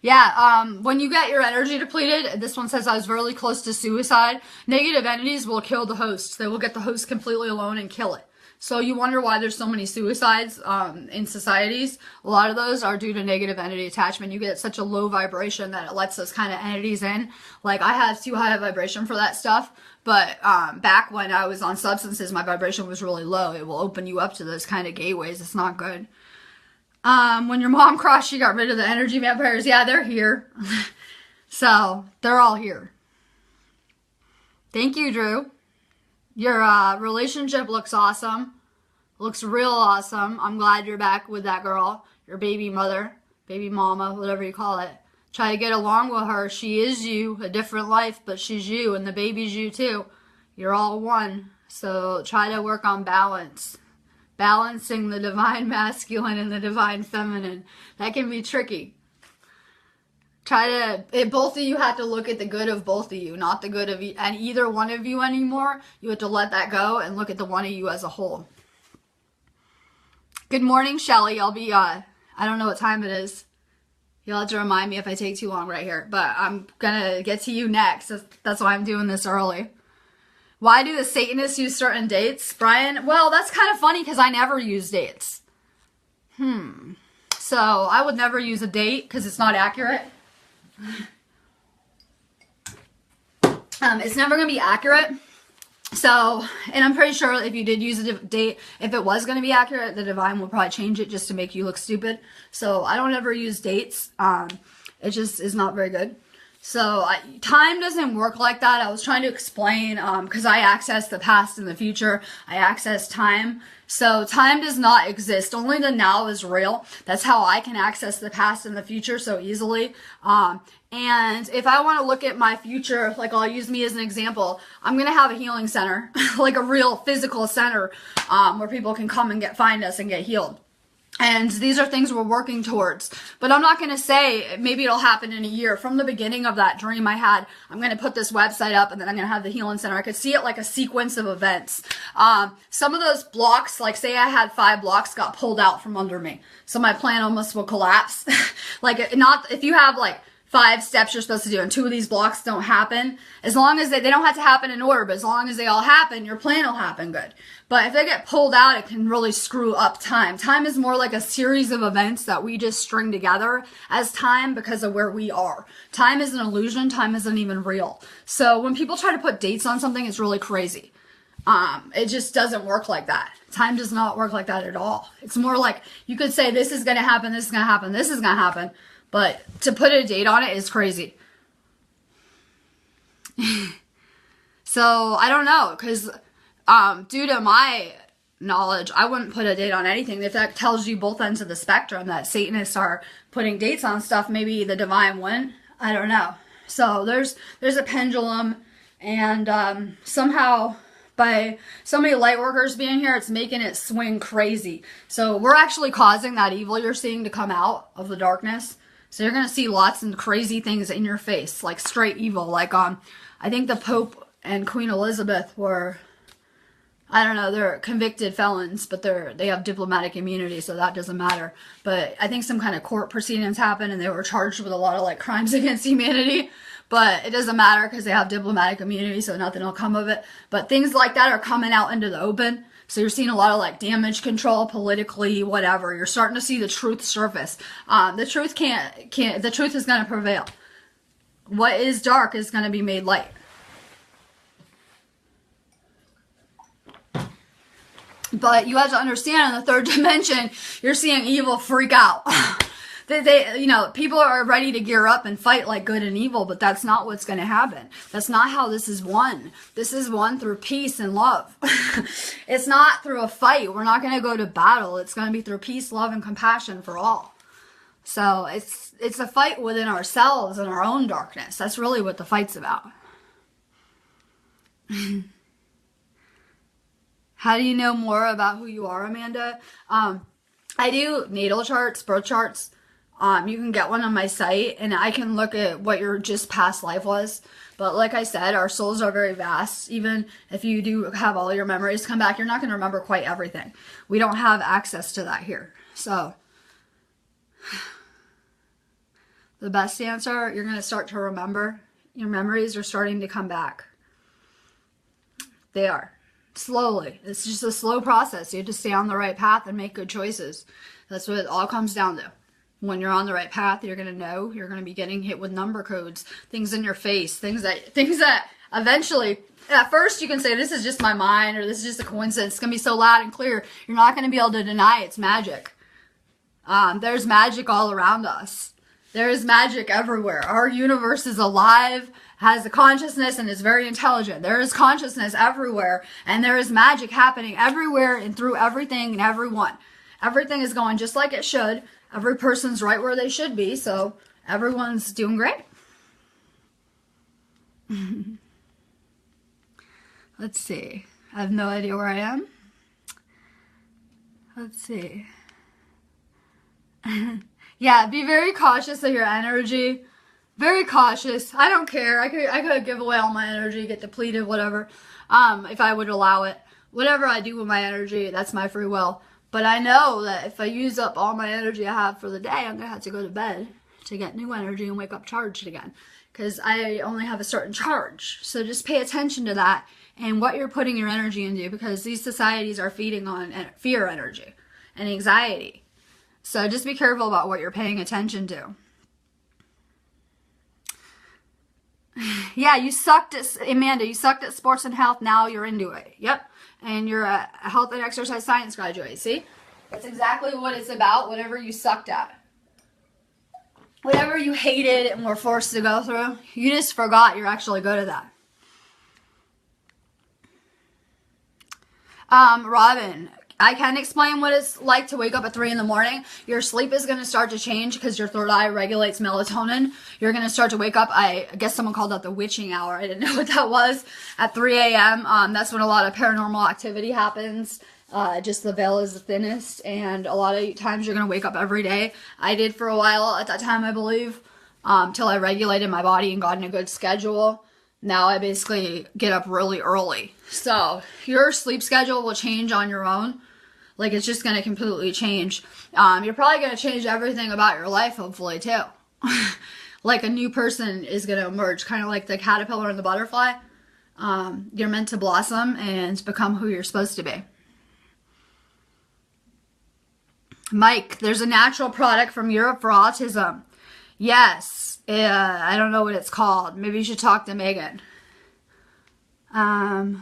Yeah, when you get your energy depleted, this one says I was really close to suicide. Negative entities will kill the host. They will get the host completely alone and kill it. So you wonder why there's so many suicides in societies. A lot of those are due to negative entity attachment. You get such a low vibration that it lets those kind of entities in. Like, I have too high a vibration for that stuff. But back when I was on substances, my vibration was really low. It will open you up to those kind of gateways. It's not good. When your mom crossed, she got rid of the energy vampires. Yeah, they're here. So, they're all here. Thank you, Drew. Your relationship looks awesome. Looks real awesome. I'm glad you're back with that girl. Your baby mother, baby mama, whatever you call it. Try to get along with her. She is you, a different life, but she's you, and the baby's you too. You're all one. So try to work on balance. Balancing the divine masculine and the divine feminine. That can be tricky. Both of you have to look at the good of both of you, not the good of and either one of you anymore. You have to let that go and look at the one of you as a whole. Good morning, Shelly. I'll be, I don't know what time it is. You'll have to remind me if I take too long right here, but I'm gonna get to you next. That's why I'm doing this early. Why do the Satanists use certain dates, Brian? Well, that's kind of funny because I never use dates. So I would never use a date because it's not accurate. It's never going to be accurate. So, and I'm pretty sure if you did use a date, if it was going to be accurate, the divine will probably change it just to make you look stupid. So I don't ever use dates. It just is not very good. So time doesn't work like that. I was trying to explain because I access the past and the future. I access time. So time does not exist. Only the now is real. That's how I can access the past and the future so easily. And if I want to look at my future, like I'll use me as an example, I'm going to have a healing center, like a real physical center where people can come and find us and get healed. And these are things we're working towards. But I'm not going to say maybe it'll happen in a year. From the beginning of that dream I had, I'm going to put this website up and then I'm going to have the healing center. I could see it like a sequence of events. Some of those blocks, like say I had 5 blocks, got pulled out from under me. So my plan almost will collapse. Like not if you have like 5 steps you're supposed to do and 2 of these blocks don't happen, as long as they don't have to happen in order, but as long as they all happen, your plan will happen good. But if they get pulled out, it can really screw up time. Time is more like a series of events that we just string together as time because of where we are. Time is an illusion. Time isn't even real. So when people try to put dates on something, it's really crazy. It just doesn't work like that. Time does not work like that at all. It's more like you could say this is going to happen, this is going to happen, this is going to happen. But to put a date on it is crazy. So I don't know, because due to my knowledge, I wouldn't put a date on anything. If that tells you both ends of the spectrum that Satanists are putting dates on stuff, maybe the divine wouldn't. I don't know. So there's a pendulum, and somehow by so many light workers being here, it's making it swing crazy. So we're actually causing that evil you're seeing to come out of the darkness. So you're going to see lots of crazy things in your face, like straight evil. Like, I think the Pope and Queen Elizabeth were, I don't know, they're convicted felons, but they have diplomatic immunity, so that doesn't matter. But I think some kind of court proceedings happened, and they were charged with a lot of, like, crimes against humanity. But it doesn't matter because they have diplomatic immunity, so nothing will come of it. But things like that are coming out into the open. So you're seeing a lot of like damage control politically, whatever. You're starting to see the truth surface. The truth the truth is going to prevail. What is dark is going to be made light. But you have to understand, in the 3rd dimension, you're seeing evil freak out. People are ready to gear up and fight like good and evil, but that's not what's going to happen. That's not how this is won. This is won through peace and love. It's not through a fight. We're not going to go to battle. It's going to be through peace, love, and compassion for all. So it's a fight within ourselves and our own darkness. That's really what the fight's about. How do you know more about who you are, Amanda? I do natal charts, birth charts. You can get one on my site, and I can look at what your just past life was. But like I said, our souls are very vast. Even if you do have all your memories come back, you're not going to remember quite everything. We don't have access to that here. So the best answer, you're going to start to remember. Your memories are starting to come back. They are. slowly. It's just a slow process. You have to stay on the right path and make good choices. That's what it all comes down to. When you're on the right path, you're going to know. You're going to be getting hit with number codes, things in your face, things that eventually, at first you can say, this is just my mind, or this is just a coincidence. It's going to be so loud and clear. You're not going to be able to deny it's magic. There's magic all around us. There is magic everywhere. Our universe is alive, has a consciousness, and is very intelligent. There is consciousness everywhere, and there is magic happening everywhere and through everything and everyone. Everything is going just like it should. Every person's right where they should be, so everyone's doing great. Let's see. I have no idea where I am. Let's see. Yeah, be very cautious of your energy. Very cautious. I don't care. I could give away all my energy, get depleted, whatever. If I would allow it. Whatever I do with my energy, that's my free will. But I know that if I use up all my energy I have for the day, I'm going to have to go to bed to get new energy and wake up charged again. Because I only have a certain charge. So just pay attention to that and what you're putting your energy into, because these societies are feeding on fear energy and anxiety. So just be careful about what you're paying attention to. Yeah, you sucked at, Amanda, you sucked at sports and health. Now you're into it. Yep. And you're a health and exercise science graduate. See? That's exactly what it's about. Whatever you sucked at. Whatever you hated and were forced to go through, you just forgot you're actually good at that. Robin, I can explain what it's like to wake up at 3 in the morning. Your sleep is going to start to change because your third eye regulates melatonin. You're going to start to wake up. I guess someone called that the witching hour. I didn't know what that was. At 3 a.m. That's when a lot of paranormal activity happens. Just the veil is the thinnest, and a lot of times you're going to wake up every day. I did for a while at that time, I believe, till I regulated my body and got in a good schedule. Now I basically get up really early. So your sleep schedule will change on your own. Like, it's just going to completely change. You're probably going to change everything about your life, hopefully, too. Like, a new person is going to emerge, kind of like the caterpillar and the butterfly. You're meant to blossom and become who you're supposed to be. Mike, there's a natural product from Europe for autism. Yes. I don't know what it's called. Maybe you should talk to Megan. Amanda,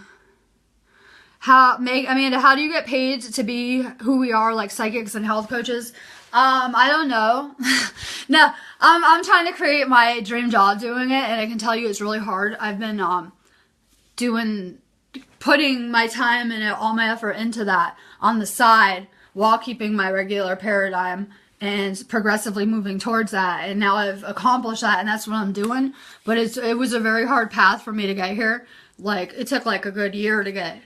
how do you get paid to be who we are, like psychics and health coaches? I don't know. No, I'm trying to create my dream job doing it, and I can tell you it's really hard. I've been putting my time and all my effort into that on the side while keeping my regular paradigm and progressively moving towards that. And now I've accomplished that, and that's what I'm doing. But it was a very hard path for me to get here. Like, it took like a good year to get,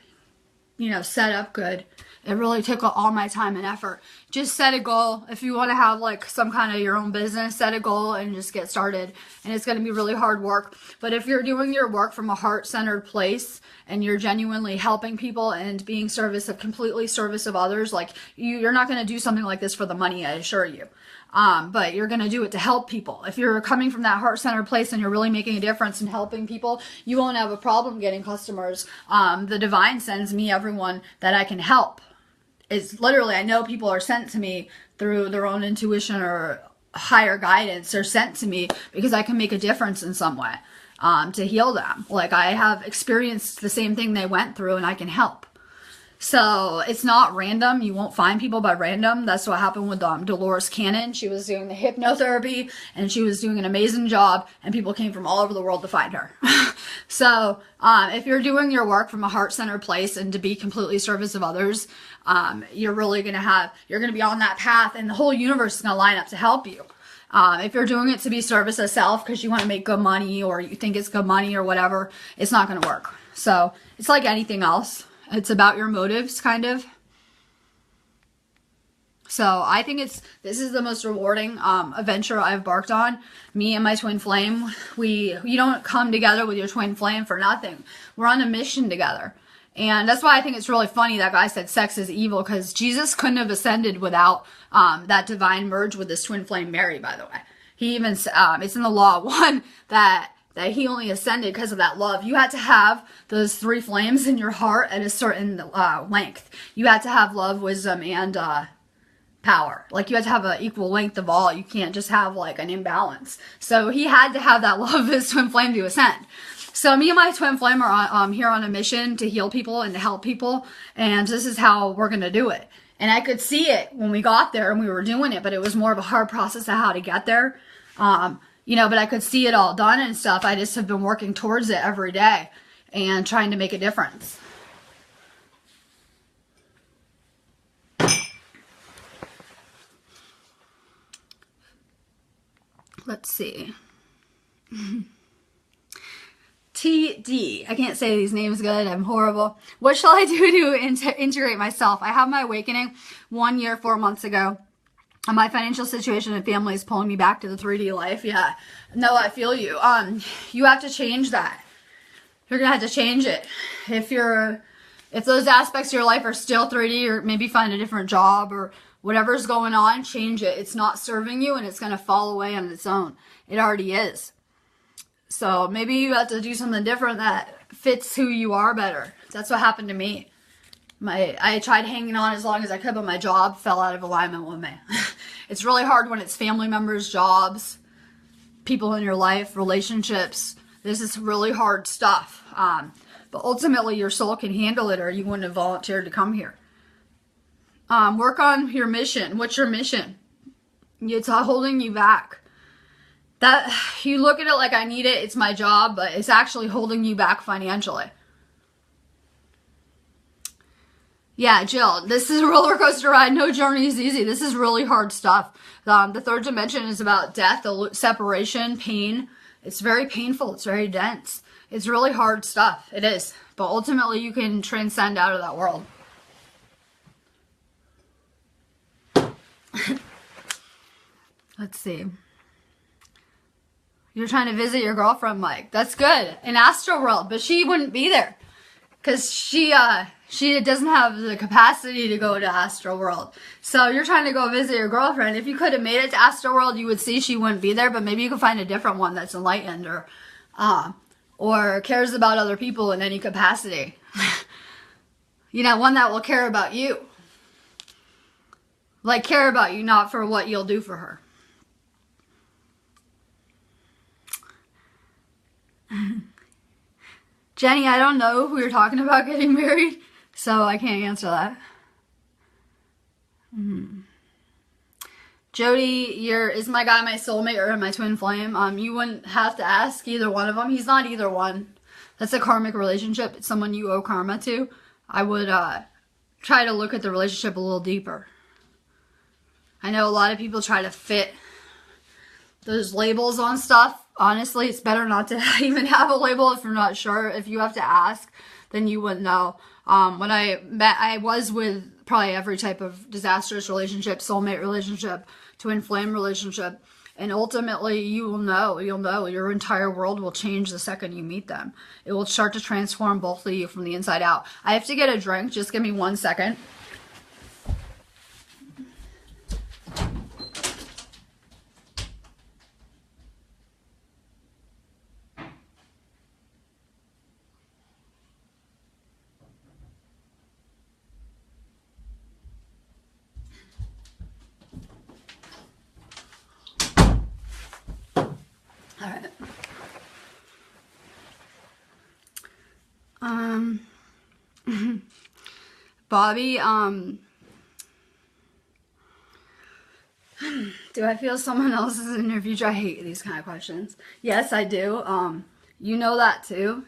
set up good. It really took all my time and effort. Just set a goal. If you want to have like some kind of your own business, set a goal and just get started. And it's going to be really hard work. But if you're doing your work from a heart-centered place and you're genuinely helping people and being completely service of others, like you're not going to do something like this for the money, I assure you. But you're going to do it to help people. If you're coming from that heart-centered place and you're really making a difference and helping people, you won't have a problem getting customers. The divine sends me everyone that I can help. It's literally, I know people are sent to me through their own intuition or higher guidance. They're sent to me because I can make a difference in some way, to heal them. Like, I have experienced the same thing they went through and I can help. So it's not random. You won't find people by random. That's what happened with Dolores Cannon. She was doing the hypnotherapy and she was doing an amazing job, and people came from all over the world to find her. So if you're doing your work from a heart-centered place and to be completely service of others, you're really going to be on that path, and the whole universe is going to line up to help you. If you're doing it to be service of self because you want to make good money or you think it's good money or whatever, it's not going to work. So it's like anything else. It's about your motives, kind of. So I think this is the most rewarding adventure I've embarked on. Me and my twin flame, you don't come together with your twin flame for nothing. We're on a mission together. And that's why I think it's really funny that guy said sex is evil, because Jesus couldn't have ascended without that divine merge with his twin flame Mary, by the way. He even, it's in the law of one that that he only ascended because of that love. You had to have those 3 flames in your heart at a certain length. You had to have love, wisdom, and power. Like, you had to have an equal length of all. You can't just have like an imbalance. So he had to have that love of his twin flame to ascend. So me and my twin flame are here on a mission to heal people and to help people, and this is how we're gonna do it. And I could see it when we got there and we were doing it, but it was more of a hard process of how to get there. You know, but I could see it all done and stuff. I just have been working towards it every day and trying to make a difference. Let's see. TD. I can't say these names good. I'm horrible. What shall I do to integrate myself? I have my awakening 1 year, 4 months ago. And my financial situation and family is pulling me back to the 3D life. Yeah. No, I feel you. You have to change that. You're going to have to change it. If those aspects of your life are still 3D, or maybe find a different job or whatever's going on, change it. It's not serving you and it's going to fall away on its own. It already is. So maybe you have to do something different that fits who you are better. That's what happened to me. I tried hanging on as long as I could, but my job fell out of alignment with me. It's really hard when it's family members, jobs, people in your life, relationships. This is really hard stuff. But ultimately, your soul can handle it, or you wouldn't have volunteered to come here. Work on your mission. What's your mission? It's holding you back. That you look at it like, I need it, it's my job, but it's actually holding you back financially. Yeah, Jill, this is a roller coaster ride. No journey is easy. This is really hard stuff. The 3rd dimension is about death, separation, pain. It's very painful. It's very dense. It's really hard stuff. It is. But ultimately, you can transcend out of that world. Let's see. You're trying to visit your girlfriend, Mike. That's good. In Astral World, but she wouldn't be there. Because she doesn't have the capacity to go to Astral World. So you're trying to go visit your girlfriend. If you could have made it to Astral World, you would see she wouldn't be there. But maybe you could find a different one that's enlightened or cares about other people in any capacity. You know, one that will care about you. Like, care about you, not for what you'll do for her. Jenny, I don't know who you're talking about getting married, so I can't answer that. Jody, is my guy my soulmate or my twin flame? You wouldn't have to ask either one of them. He's not either one. That's a karmic relationship. It's someone you owe karma to. I would try to look at the relationship a little deeper. I know a lot of people try to fit those labels on stuff. Honestly, it's better not to even have a label if you're not sure. If you have to ask, then you wouldn't know. When I was with probably every type of disastrous relationship, soulmate relationship, twin flame relationship, and ultimately you will know. You'll know. Your entire world will change the second you meet them. It will start to transform both of you from the inside out. I have to get a drink. Just give me 1 second. All right. Bobby, do I feel someone else is in your future? I hate these kind of questions. Yes, I do. You know that too.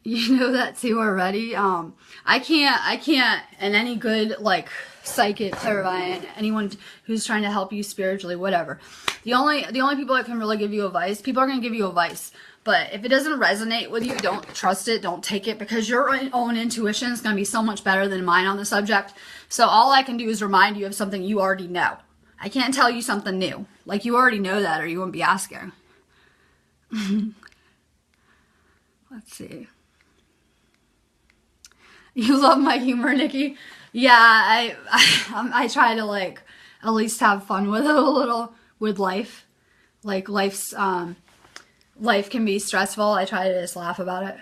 You know that too already. I can't, and any good, like, psychic, clairvoyant, anyone who's trying to help you spiritually, whatever. The only people that can really give you advice, people are going to give you advice. But if it doesn't resonate with you, don't trust it, don't take it, because your own intuition is going to be so much better than mine on the subject. So all I can do is remind you of something you already know. I can't tell you something new. Like, you already know that, or you wouldn't be asking. Let's see. You love my humor, Nikki? Yeah, I try to, like, at least have fun with it a little, with life. Like, life's life can be stressful. I try to just laugh about it.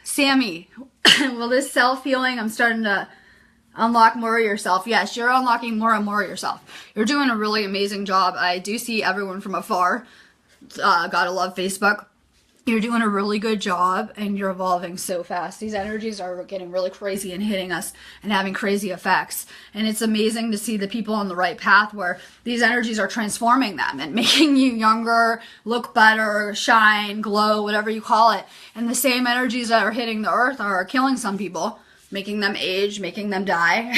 Sammy, well, this self-healing, I'm starting to unlock more of yourself. Yes, you're unlocking more and more of yourself. You're doing a really amazing job. I do see everyone from afar. Gotta love Facebook. You're doing a really good job, and you're evolving so fast. These energies are getting really crazy and hitting us and having crazy effects. And it's amazing to see the people on the right path where these energies are transforming them and making you younger, look better, shine, glow, whatever you call it. And the same energies that are hitting the earth are killing some people, making them age, making them die.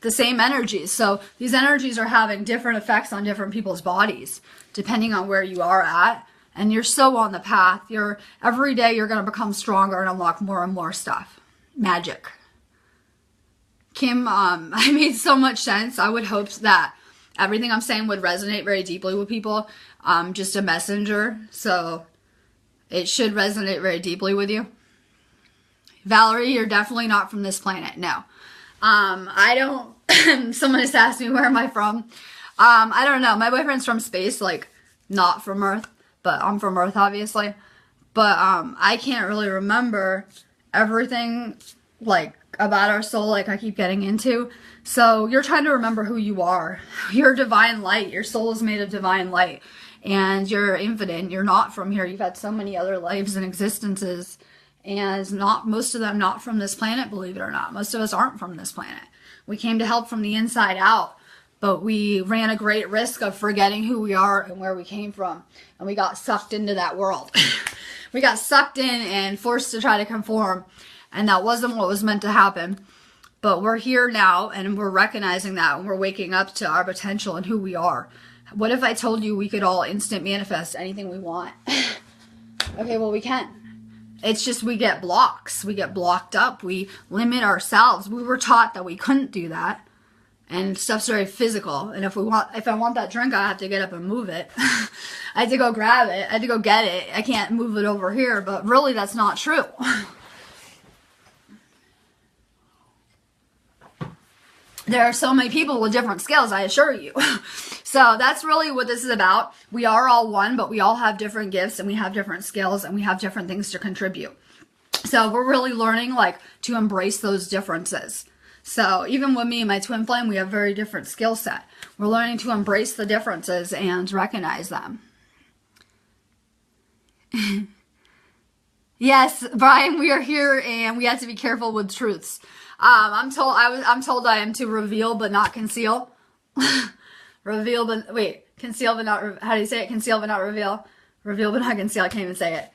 The same energies. So these energies are having different effects on different people's bodies, depending on where you are at. And you're so on the path. Every day you're going to become stronger and unlock more and more stuff. Magic. Kim, I made so much sense. I would hope that everything I'm saying would resonate very deeply with people. I'm just a messenger, so it should resonate very deeply with you. Valerie, you're definitely not from this planet. No. I don't, someone just asked me, where am I from? I don't know. My boyfriend's from space, like, not from Earth. But I'm from Earth, obviously. But I can't really remember everything, like, about our soul, like I keep getting into. So you're trying to remember who you are. You're divine light. Your soul is made of divine light. And you're infinite. You're not from here. You've had so many other lives and existences. And most of them not from this planet, believe it or not. Most of us aren't from this planet. We came to help from the inside out. But we ran a great risk of forgetting who we are and where we came from. And we got sucked into that world. We got sucked in and forced to try to conform. And that wasn't what was meant to happen. But we're here now, and we're recognizing that, and we're waking up to our potential and who we are. What if I told you we could all instant manifest anything we want? Okay, well, we can. It's just we get blocks. We get blocked up. We limit ourselves. We were taught that we couldn't do that. And stuff's very physical. And if I want that drink, I have to get up and move it. I had to go grab it. I had to go get it. I can't move it over here. But really, that's not true. There are so many people with different skills, I assure you. So that's really what this is about. We are all one, but we all have different gifts, and we have different skills, and we have different things to contribute. So we're really learning, like, to embrace those differences. So even with me and my twin flame, we have very different skill set. We're learning to embrace the differences and recognize them. Yes, Brian, we are here, and we have to be careful with truths. I'm told I am to reveal but not conceal. Conceal but not, how do you say it? Conceal but not reveal. Reveal but not conceal. I can't even say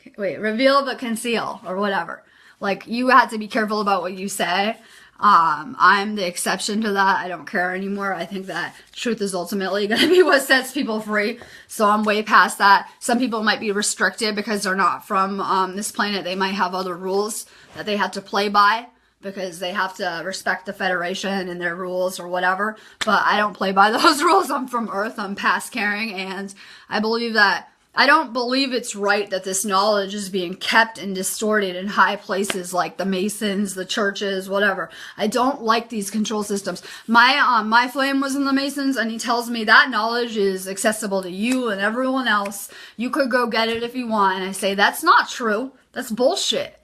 it. Reveal but conceal, or whatever. Like, you have to be careful about what you say. I'm the exception to that. I don't care anymore. I think that truth is ultimately going to be what sets people free. So I'm way past that. Some people might be restricted because they're not from this planet. They might have other rules that they have to play by because they have to respect the Federation and their rules or whatever. But I don't play by those rules. I'm from Earth. I'm past caring. And I don't believe it's right that this knowledge is being kept and distorted in high places like the Masons, the churches, whatever. I don't like these control systems. My flame was in the Masons, and he tells me that knowledge is accessible to you and everyone else. You could go get it if you want. And I say, that's not true. That's bullshit.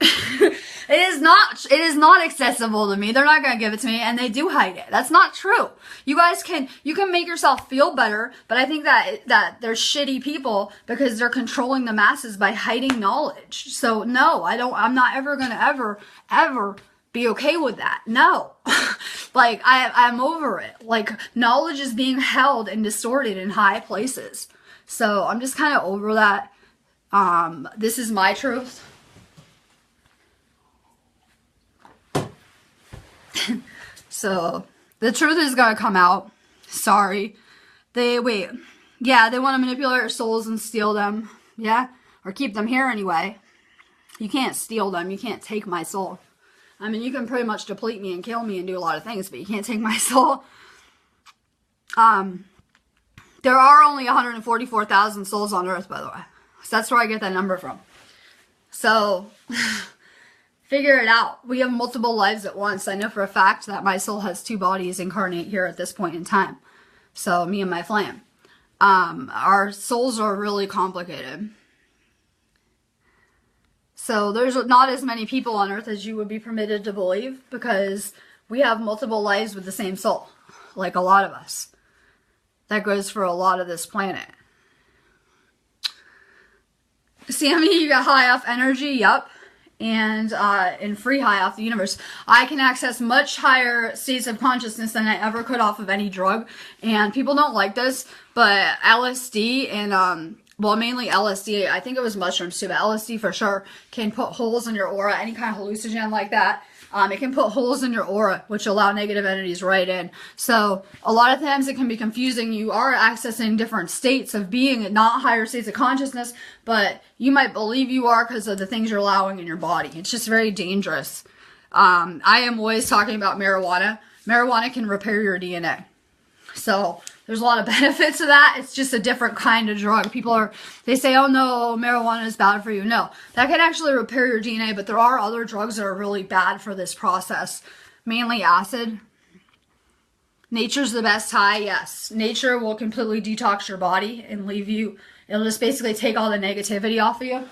It is not accessible to me. They're not going to give it to me, and they do hide it. That's not true. You can make yourself feel better, but I think that they're shitty people because they're controlling the masses by hiding knowledge. So no, I'm not ever going to ever be okay with that. No. Like, I'm over it. Like, knowledge is being held and distorted in high places. So I'm just kind of over that. This is my truth. So the truth is gonna come out. Sorry. They want to manipulate our souls and steal them. Yeah? Or keep them here anyway. You can't steal them. You can't take my soul. I mean, you can pretty much deplete me and kill me and do a lot of things, but you can't take my soul. There are only 144,000 souls on Earth, by the way. So that's where I get that number from. So figure it out. We have multiple lives at once. I know for a fact that my soul has 2 bodies incarnate here at this point in time. So me and my flame. Our souls are really complicated. So there's not as many people on earth as you would be permitted to believe, because we have multiple lives with the same soul, like a lot of us. That goes for a lot of this planet. Sammy, you got high off energy, yup. And free high off the universe. I can access much higher states of consciousness than I ever could off of any drug. And people don't like this, but LSD and, well, mainly LSD, I think it was mushrooms too, but LSD for sure can put holes in your aura, any kind of hallucinogen like that. It can put holes in your aura, which allow negative entities right in. So a lot of times it can be confusing. You are accessing different states of being, not higher states of consciousness, but you might believe you are because of the things you're allowing in your body. It's just very dangerous. I am always talking about marijuana. Marijuana can repair your DNA. So there's a lot of benefits to that. It's just a different kind of drug. They say, oh no, marijuana is bad for you. No, that can actually repair your DNA, but there are other drugs that are really bad for this process. Mainly acid. Nature's the best high, yes. Nature will completely detox your body and leave you, it'll just basically take all the negativity off of you.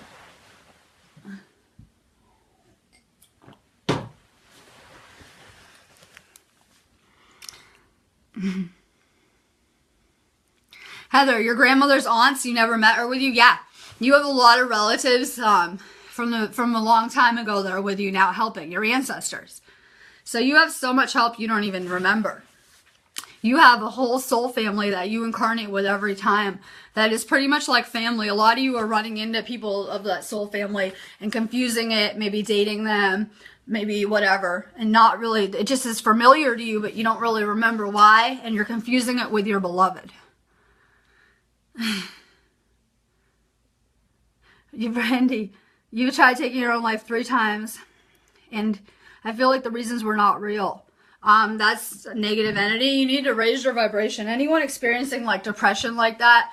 Heather, your grandmother's aunts, you never met her with you? Yeah. You have a lot of relatives from a long time ago that are with you now helping, your ancestors. So you have so much help you don't even remember. You have a whole soul family that you incarnate with every time that is pretty much like family. A lot of you are running into people of that soul family and confusing it, maybe dating them, maybe whatever, and not really, it just is familiar to you, but you don't really remember why, and you're confusing it with your beloved. Brandy, you tried taking your own life 3 times, and I feel like the reasons were not real. That's a negative entity. You need to raise your vibration. Anyone experiencing like depression like that,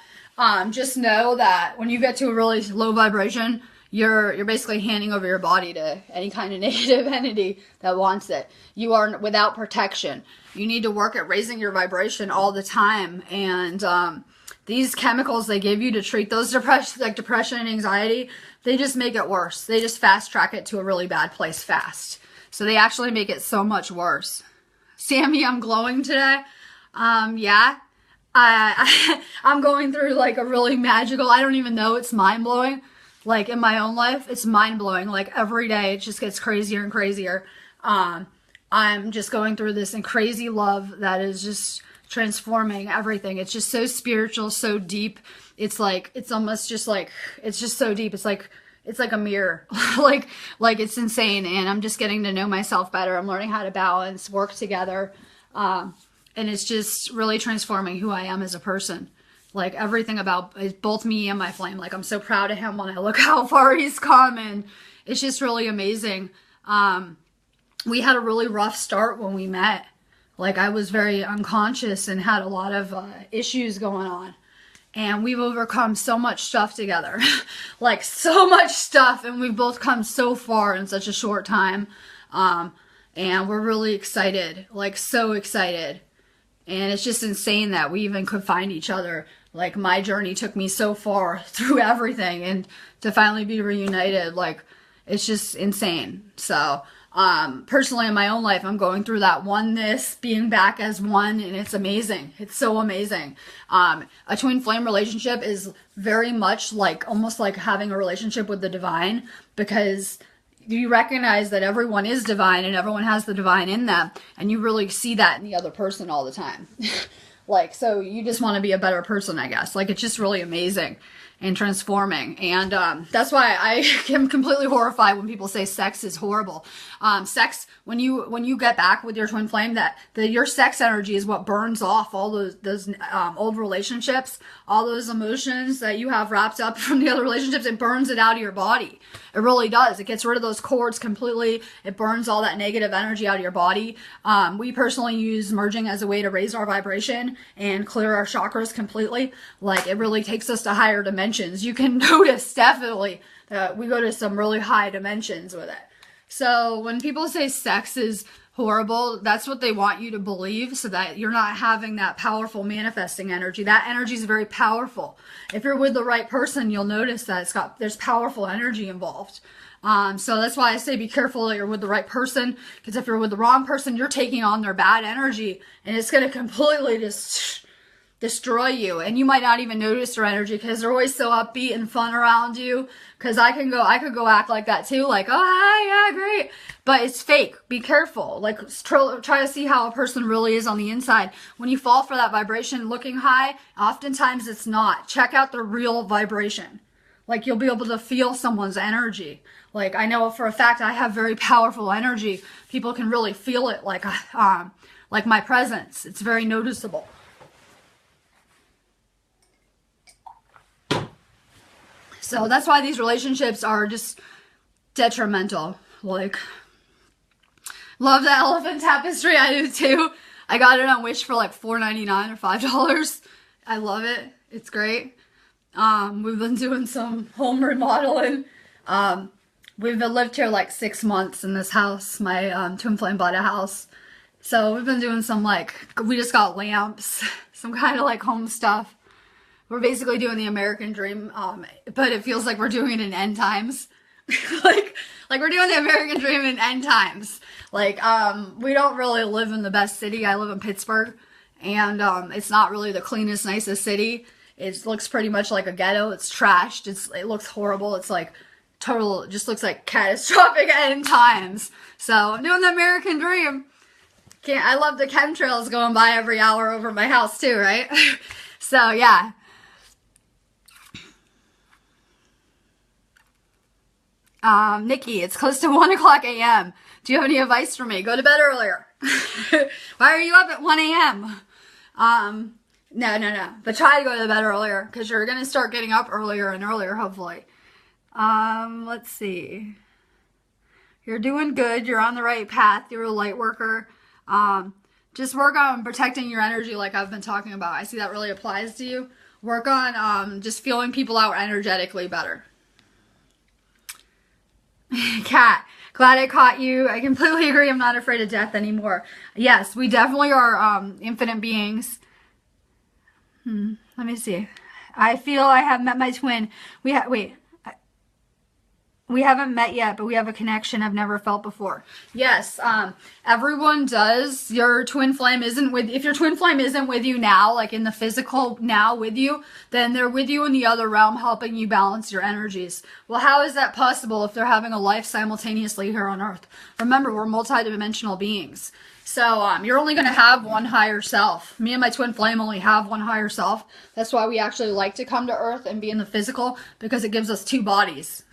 just know that when you get to a really low vibration, you're basically handing over your body to any kind of negative entity that wants it. You are without protection. You need to work at raising your vibration all the time, and these chemicals they give you to treat those depression and anxiety, they just make it worse. They just fast track it to a really bad place fast. So they actually make it so much worse. Sammy, I'm glowing today. Yeah. I'm going through like a really magical, I don't even know, it's mind-blowing. Like in my own life, it's mind-blowing. Like every day it just gets crazier and crazier. I'm just going through this and crazy love that is just transforming everything. It's just so spiritual, so deep. It's like, it's almost just like, it's just so deep. It's like a mirror. like it's insane. And I'm just getting to know myself better. I'm learning how to balance, work together. And it's just really transforming who I am as a person. Like everything about both me and my flame. Like I'm so proud of him when I look how far he's come, and it's just really amazing. We had a really rough start when we met. Like I was very unconscious and had a lot of issues going on. And we've overcome so much stuff together. Like so much stuff. And we've both come so far in such a short time. And we're really excited. Like so excited. And it's just insane that we even could find each other. Like my journey took me so far through everything. And to finally be reunited, like it's just insane. So personally in my own life, I'm going through that oneness, being back as one, and it's amazing. It's so amazing. A twin flame relationship is very much like, almost like having a relationship with the divine, because you recognize that everyone is divine and everyone has the divine in them, and you really see that in the other person all the time. Like, so you just want to be a better person, I guess. Like, it's just really amazing and transforming. And that's why I am completely horrified when people say sex is horrible. Sex, when you get back with your twin flame, your sex energy is what burns off all those old relationships, all those emotions that you have wrapped up from the other relationships. It burns it out of your body. It really does. It gets rid of those cords completely. It burns all that negative energy out of your body. We personally use merging as a way to raise our vibration and clear our chakras completely. Like, it really takes us to higher dimensions. You can notice definitely that we go to some really high dimensions with it. So when people say sex is horrible. That's what they want you to believe, so that you're not having that powerful manifesting energy. That energy is very powerful. If you're with the right person, you'll notice that there's powerful energy involved. So that's why I say be careful that you're with the right person, because if you're with the wrong person, you're taking on their bad energy, and it's going to completely just destroy you. And you might not even notice their energy, because they're always so upbeat and fun around you. Because I could go act like that too, like, oh, hi, yeah, great. But it's fake. Be careful. Like, try to see how a person really is on the inside. When you fall for that vibration looking high, oftentimes it's not. Check out the real vibration. Like, you'll be able to feel someone's energy. Like, I know for a fact I have very powerful energy. People can really feel it, like my presence. It's very noticeable. So that's why these relationships are just detrimental. Like, love the elephant tapestry. I do too. I got it on Wish for like $4.99 or $5. I love it. It's great. We've been doing some home remodeling. We've lived here like 6 months in this house. My twin flame bought a house. So we've been doing some, like, we just got lamps, some kind of like home stuff. We're basically doing the American dream, but it feels like we're doing it in end times. like we're doing the American dream in end times. Like, we don't really live in the best city. I live in Pittsburgh, and it's not really the cleanest, nicest city. It looks pretty much like a ghetto. It's trashed. It looks horrible. It's like it just looks like catastrophic end times. So I'm doing the American dream. I love the chemtrails going by every hour over my house too, right? So yeah. Nikki, it's close to 1 o'clock a.m. Do you have any advice for me? Go to bed earlier. Why are you up at 1 a.m.? No. But try to go to bed earlier, because you're going to start getting up earlier and earlier, hopefully. Let's see. You're doing good. You're on the right path. You're a light worker. Just work on protecting your energy, like I've been talking about. I see that really applies to you. Work on just feeling people out energetically better. Kat, glad I caught you. I completely agree. I'm not afraid of death anymore. Yes, we definitely are infinite beings. Let me see. I feel I have met my twin. We haven't met yet, but we have a connection I've never felt before. Yes, everyone does. Your twin flame if your twin flame isn't with you now, like in the physical now with you, then they're with you in the other realm, helping you balance your energies. Well, how is that possible if they're having a life simultaneously here on Earth? Remember, we're multidimensional beings. So you're only going to have one higher self. Me and my twin flame only have one higher self. That's why we actually like to come to Earth and be in the physical, because it gives us 2 bodies.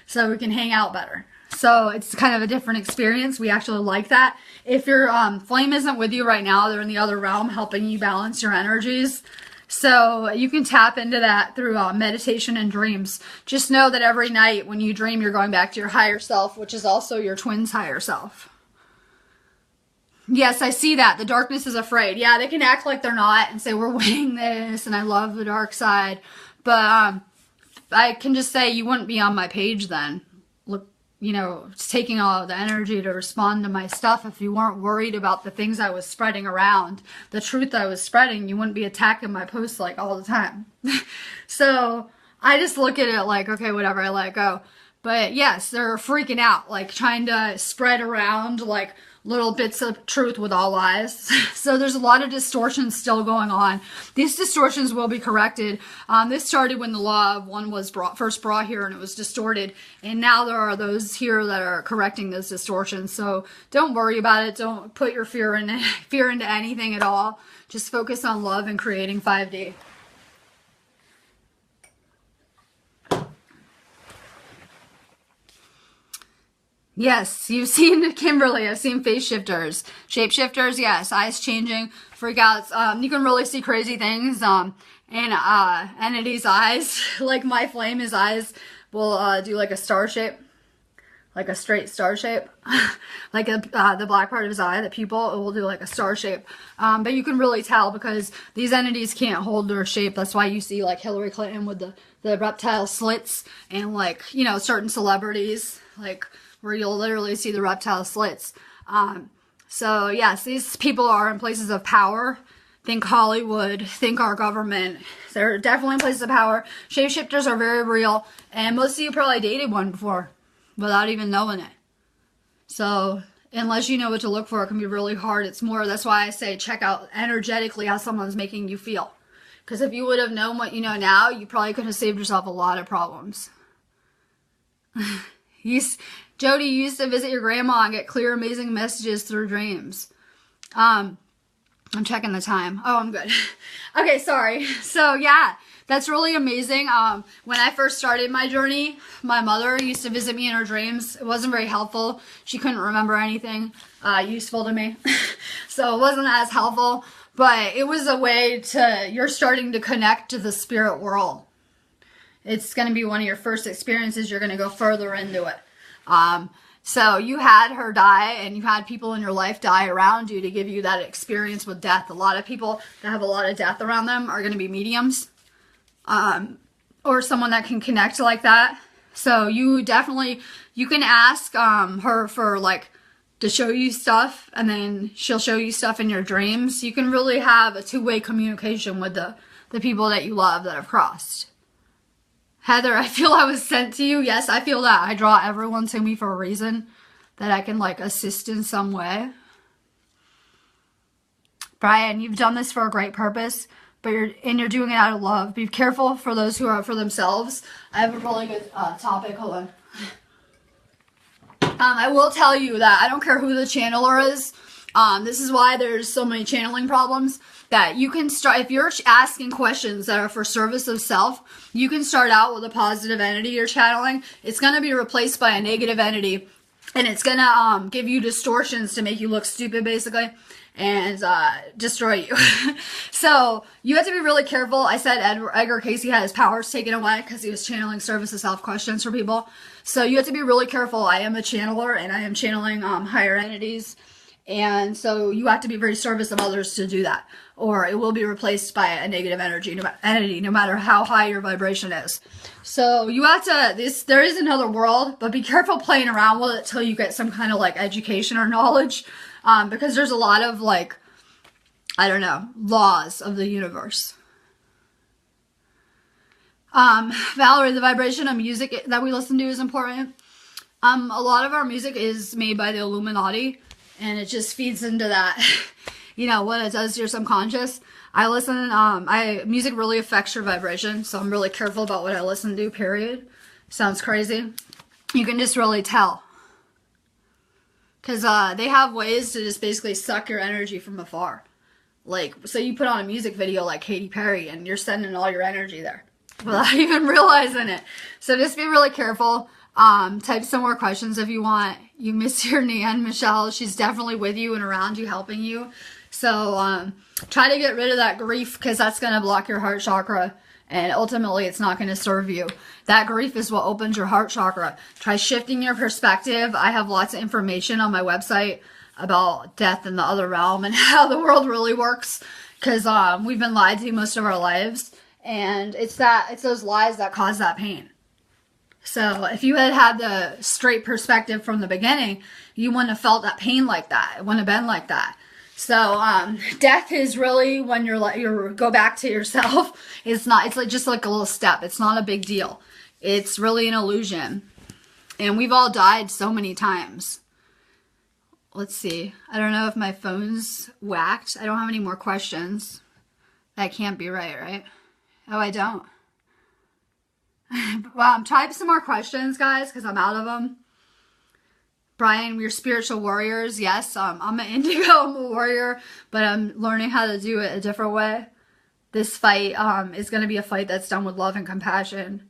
So we can hang out better. So it's kind of a different experience. We actually like that. If your flame isn't with you right now, they're in the other realm helping you balance your energies. So you can tap into that through meditation and dreams. Just know that every night when you dream, you're going back to your higher self, which is also your twin's higher self. Yes, I see that. The darkness is afraid. Yeah, they can act like they're not and say, we're winning this, and I love the dark side. But I can just say you wouldn't be on my page then. Look, it's taking all the energy to respond to my stuff. If you weren't worried about the things I was spreading around, the truth I was spreading, you wouldn't be attacking my posts like all the time. So I just look at it like, okay, whatever, I let it go. But yes, they're freaking out, like trying to spread around like little bits of truth with all lies. So there's a lot of distortions still going on. These distortions will be corrected. This started when the law of one was first brought here, and it was distorted. And now there are those here that are correcting those distortions. So don't worry about it. Don't put your fear into anything at all. Just focus on love and creating 5D. Yes, you've seen Kimberly. I've seen face shifters, shapeshifters. Yes, eyes changing, freakouts. You can really see crazy things. In entities' eyes, like my flame, his eyes will do like a star shape, like a straight star shape, like the black part of his eye, the pupil, it will do like a star shape. But you can really tell because these entities can't hold their shape. That's why you see like Hillary Clinton with the reptile slits, and like certain celebrities like, where you'll literally see the reptile slits. So yes, these people are in places of power. Think Hollywood, think our government. They're definitely in places of power. Shapeshifters are very real. And most of you probably dated one before without even knowing it. So unless you know what to look for, it can be really hard. It's more, that's why I say check out energetically how someone's making you feel. Because if you would have known what you know now, you probably could have saved yourself a lot of problems. Jody used to visit your grandma and get clear, amazing messages through dreams. I'm checking the time. Oh, I'm good. Okay, sorry. So yeah, that's really amazing. When I first started my journey, my mother used to visit me in her dreams. It wasn't very helpful. She couldn't remember anything useful to me. So it wasn't as helpful, but it was a way to, you're starting to connect to the spirit world. It's going to be one of your first experiences. You're going to go further into it. So you had her die, and you had people in your life die around you to give you that experience with death. A lot of people that have a lot of death around them are going to be mediums, or someone that can connect like that. So you definitely, you can ask her for like to show you stuff, and then she'll show you stuff in your dreams. You can really have a two-way communication with the people that you love that have crossed. Heather, I feel I was sent to you. Yes, I feel that. I draw everyone to me for a reason, that I can like assist in some way. Brian, you've done this for a great purpose, but you're doing it out of love. Be careful for those who are for themselves. I have a really good topic. Hold on. I will tell you that I don't care who the channeler is. This is why there's so many channeling problems. That you can start, if you're asking questions that are for service of self, you can start out with a positive entity you're channeling. It's going to be replaced by a negative entity, and it's going to give you distortions to make you look stupid, basically, and destroy you. So you have to be really careful. I said Edgar Casey had his powers taken away because he was channeling service of self questions for people. So you have to be really careful. I am a channeler, and I am channeling higher entities. And so you have to be very service of others to do that, or it will be replaced by a negative entity, no matter how high your vibration is. So you have to, there is another world, but be careful playing around with it till you get some kind of like education or knowledge, because there's a lot of like, I don't know, laws of the universe. Valerie, the vibration of music that we listen to is important. A lot of our music is made by the Illuminati. And it just feeds into that, you know, what it does to your subconscious. I listen, music really affects your vibration, so I'm really careful about what I listen to, period. Sounds crazy. You can just really tell. Because they have ways to just basically suck your energy from afar. Like, so you put on a music video like Katy Perry, and you're sending all your energy there without even realizing it. So just be really careful. Type some more questions if you want. You miss your Nan, Michelle. She's definitely with you and around you, helping you. So try to get rid of that grief, because that's going to block your heart chakra, and ultimately it's not going to serve you. That grief is what opens your heart chakra. Try shifting your perspective. I have lots of information on my website about death in the other realm and how the world really works, because we've been lied to most of our lives, and it's those lies that cause that pain. So if you had had the straight perspective from the beginning, you wouldn't have felt that pain like that. It wouldn't have been like that. So death is really when you go back to yourself. It's like just like a little step. It's not a big deal. It's really an illusion. And we've all died so many times. Let's see. I don't know if my phone's whacked. I don't have any more questions. That can't be right? Oh, I don't. Well, type some more questions, guys, because I'm out of them. Brian, we're spiritual warriors. Yes, I'm an indigo. I'm a warrior, but I'm learning how to do it a different way. This fight is going to be a fight that's done with love and compassion.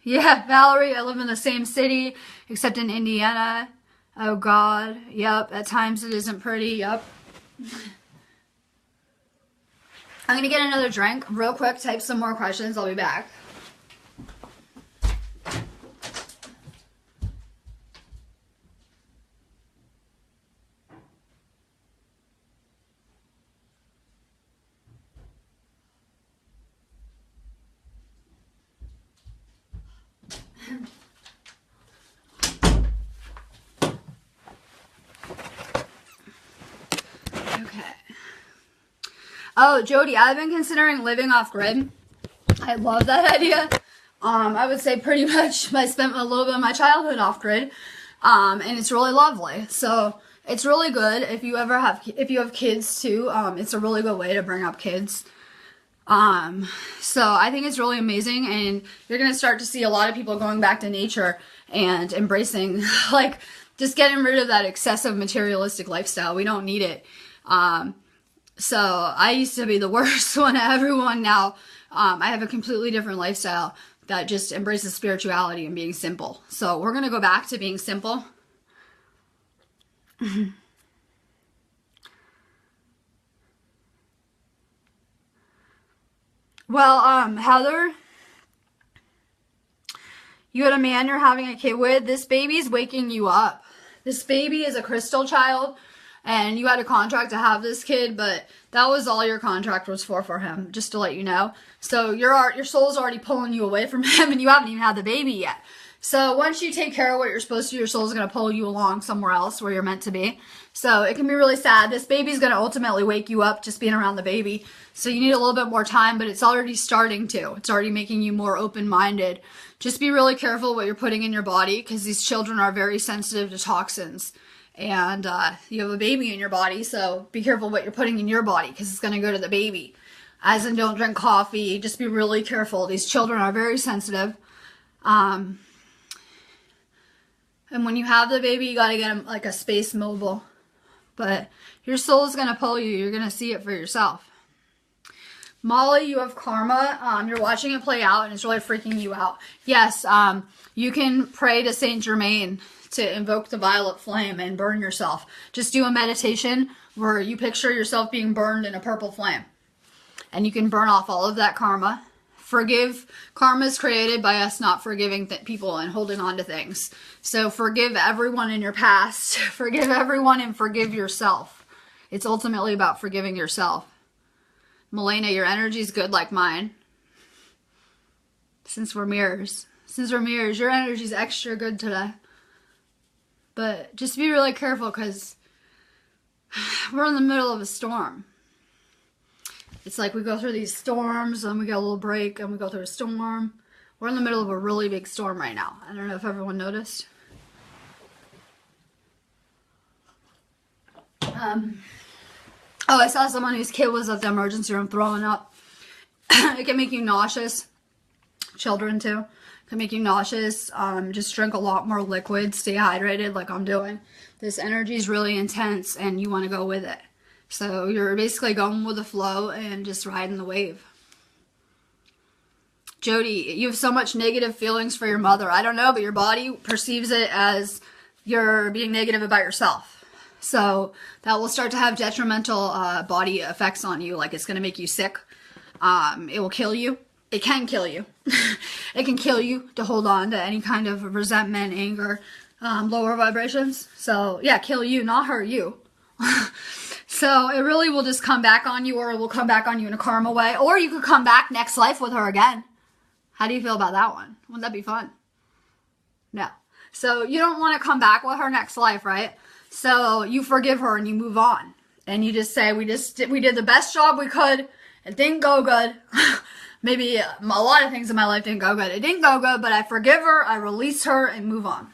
Yeah, Valerie, I live in the same city, except in Indiana. Oh, God. Yep, at times it isn't pretty. Yep. I'm going to get another drink real quick, type some more questions. I'll be back. Oh, Jody, I've been considering living off grid. I love that idea. I would say pretty much I spent a little bit of my childhood off grid. And it's really lovely. So it's really good if you have kids too. It's a really good way to bring up kids. So I think it's really amazing, and you're going to start to see a lot of people going back to nature and embracing, like, just getting rid of that excessive materialistic lifestyle. We don't need it. So I used to be the worst one of everyone. Now, I have a completely different lifestyle that just embraces spirituality and being simple. So we're going to go back to being simple. Well, Heather, you had a man you're having a kid with. This baby's waking you up. This baby is a crystal child, and you had a contract to have this kid, but that was all your contract was for him, just to let you know. So your soul's already pulling you away from him, and you haven't even had the baby yet. So once you take care of what you're supposed to, your soul's going to pull you along somewhere else where you're meant to be. So it can be really sad. This baby's going to ultimately wake you up just being around the baby. So you need a little bit more time, but it's already starting to. It's already making you more open-minded. Just be really careful what you're putting in your body, because these children are very sensitive to toxins. And you have a baby in your body, so be careful what you're putting in your body, because it's going to go to the baby. As in, don't drink coffee. Just be really careful. These children are very sensitive. And when you have the baby, you got to get them like a space mobile. But your soul is going to pull you. You're going to see it for yourself. Molly, you have karma. You're watching it play out, and it's really freaking you out. Yes, you can pray to Saint Germain to invoke the violet flame and burn yourself. Just do a meditation where you picture yourself being burned in a purple flame. And you can burn off all of that karma. Forgive. Karma is created by us not forgiving people and holding on to things. So forgive everyone in your past. Forgive everyone and forgive yourself. It's ultimately about forgiving yourself. Melena, your energy is good like mine. Since we're mirrors. Your energy is extra good today. But just be really careful, because we're in the middle of a storm. It's like we go through these storms, and we get a little break, and we go through a storm. We're in the middle of a really big storm right now. I don't know if everyone noticed. Oh, I saw someone whose kid was at the emergency room throwing up. It can make you nauseous. Children too. It can make you nauseous. Just drink a lot more liquid. Stay hydrated like I'm doing. This energy is really intense, and you want to go with it. So you're basically going with the flow and just riding the wave. Jody, you have so much negative feelings for your mother. I don't know, but your body perceives it as you're being negative about yourself. So that will start to have detrimental body effects on you. Like, it's going to make you sick. It will kill you. It can kill you. It can kill you to hold on to any kind of resentment, anger, lower vibrations. So yeah, kill you, not hurt you. So it really will just come back on you, or it will come back on you in a karma way. Or you could come back next life with her again. How do you feel about that one? Wouldn't that be fun? No. So you don't want to come back with her next life, right? So you forgive her and you move on. And you just say, we did the best job we could. It didn't go good. Maybe a lot of things in my life didn't go good. It didn't go good, but I forgive her, I release her, and move on.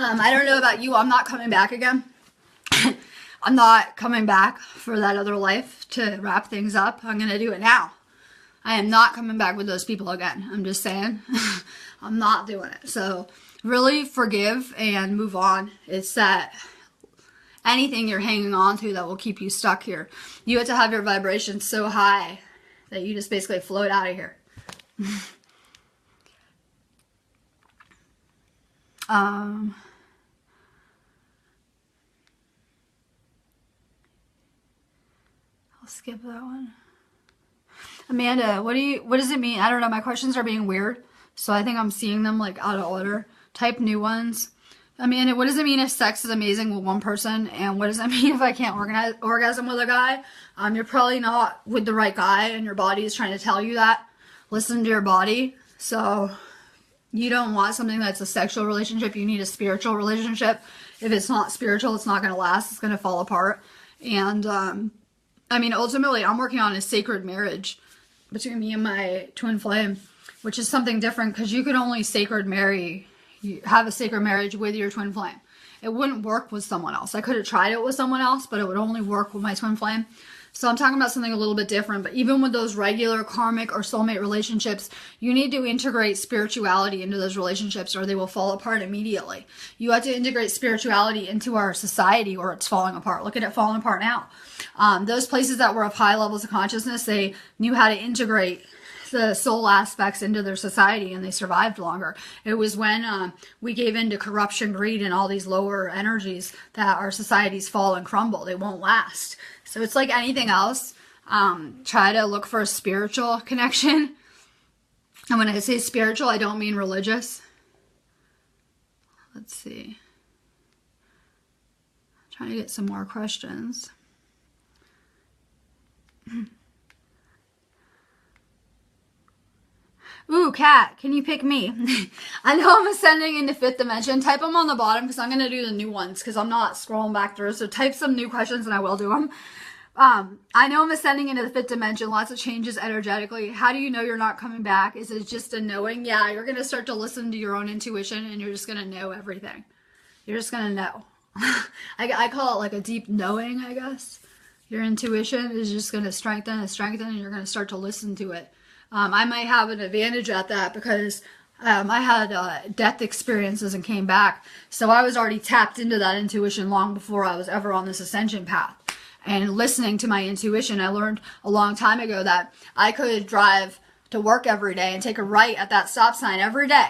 I don't know about you. I'm not coming back again. I'm not coming back for that other life to wrap things up. I'm going to do it now. I am not coming back with those people again. I'm just saying. I'm not doing it. So really forgive and move on. It's that anything you're hanging on to that will keep you stuck here. You have to have your vibration so high that you just basically float out of here. I'll skip that one. Amanda, what does it mean? I don't know. My questions are being weird, so I think I'm seeing them like out of order. Type new ones. Amanda, what does it mean if sex is amazing with one person? And what does that mean if I can't orgasm with a guy? You're probably not with the right guy, and your body is trying to tell you that. Listen to your body. So You don't want something that's a sexual relationship. You need a spiritual relationship. If it's not spiritual, it's not going to last. It's going to fall apart. And, I mean, ultimately, I'm working on a sacred marriage between me and my twin flame, which is something different because you can only have a sacred marriage with your twin flame. It wouldn't work with someone else. I could have tried it with someone else, but it would only work with my twin flame. So I'm talking about something a little bit different, but even with those regular karmic or soulmate relationships, you need to integrate spirituality into those relationships or they will fall apart immediately. You have to integrate spirituality into our society or it's falling apart. Look at it falling apart now. Those places that were of high levels of consciousness, they knew how to integrate the soul aspects into their society and they survived longer. It was when we gave in to corruption, greed, and all these lower energies that our societies fall and crumble. They won't last. So it's like anything else. Try to look for a spiritual connection. And when I say spiritual, I don't mean religious. Let's see. I'm trying to get some more questions. Ooh, Kat, can you pick me? I know I'm ascending into 5th dimension. Type them on the bottom because I'm going to do the new ones because I'm not scrolling back through. So type some new questions and I will do them. I know I'm ascending into the 5th dimension. Lots of changes energetically. How do you know you're not coming back? Is it just a knowing? Yeah, you're going to start to listen to your own intuition and you're just going to know everything. You're just going to know. I call it like a deep knowing, I guess. Your intuition is just going to strengthen and strengthen and you're going to start to listen to it. I might have an advantage at that because I had death experiences and came back. So I was already tapped into that intuition long before I was ever on this ascension path. And listening to my intuition, I learned a long time ago that I could drive to work every day and take a right at that stop sign every day.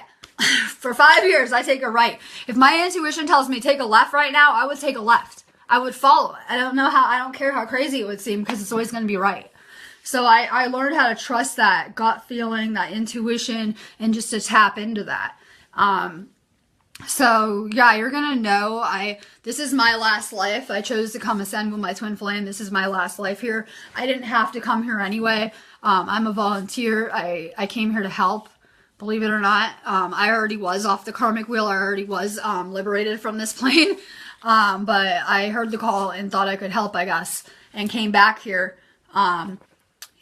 For 5 years, I take a right. If my intuition tells me take a left right now, I would take a left. I would follow it. I don't care how crazy it would seem because it's always going to be right. So I learned how to trust that gut feeling, that intuition, and just to tap into that. So yeah, you're going to know, this is my last life. I chose to come ascend with my twin flame. This is my last life here. I didn't have to come here anyway. I'm a volunteer. I came here to help, believe it or not. I already was off the karmic wheel. I already was liberated from this plane. But I heard the call and thought I could help, I guess, and came back here.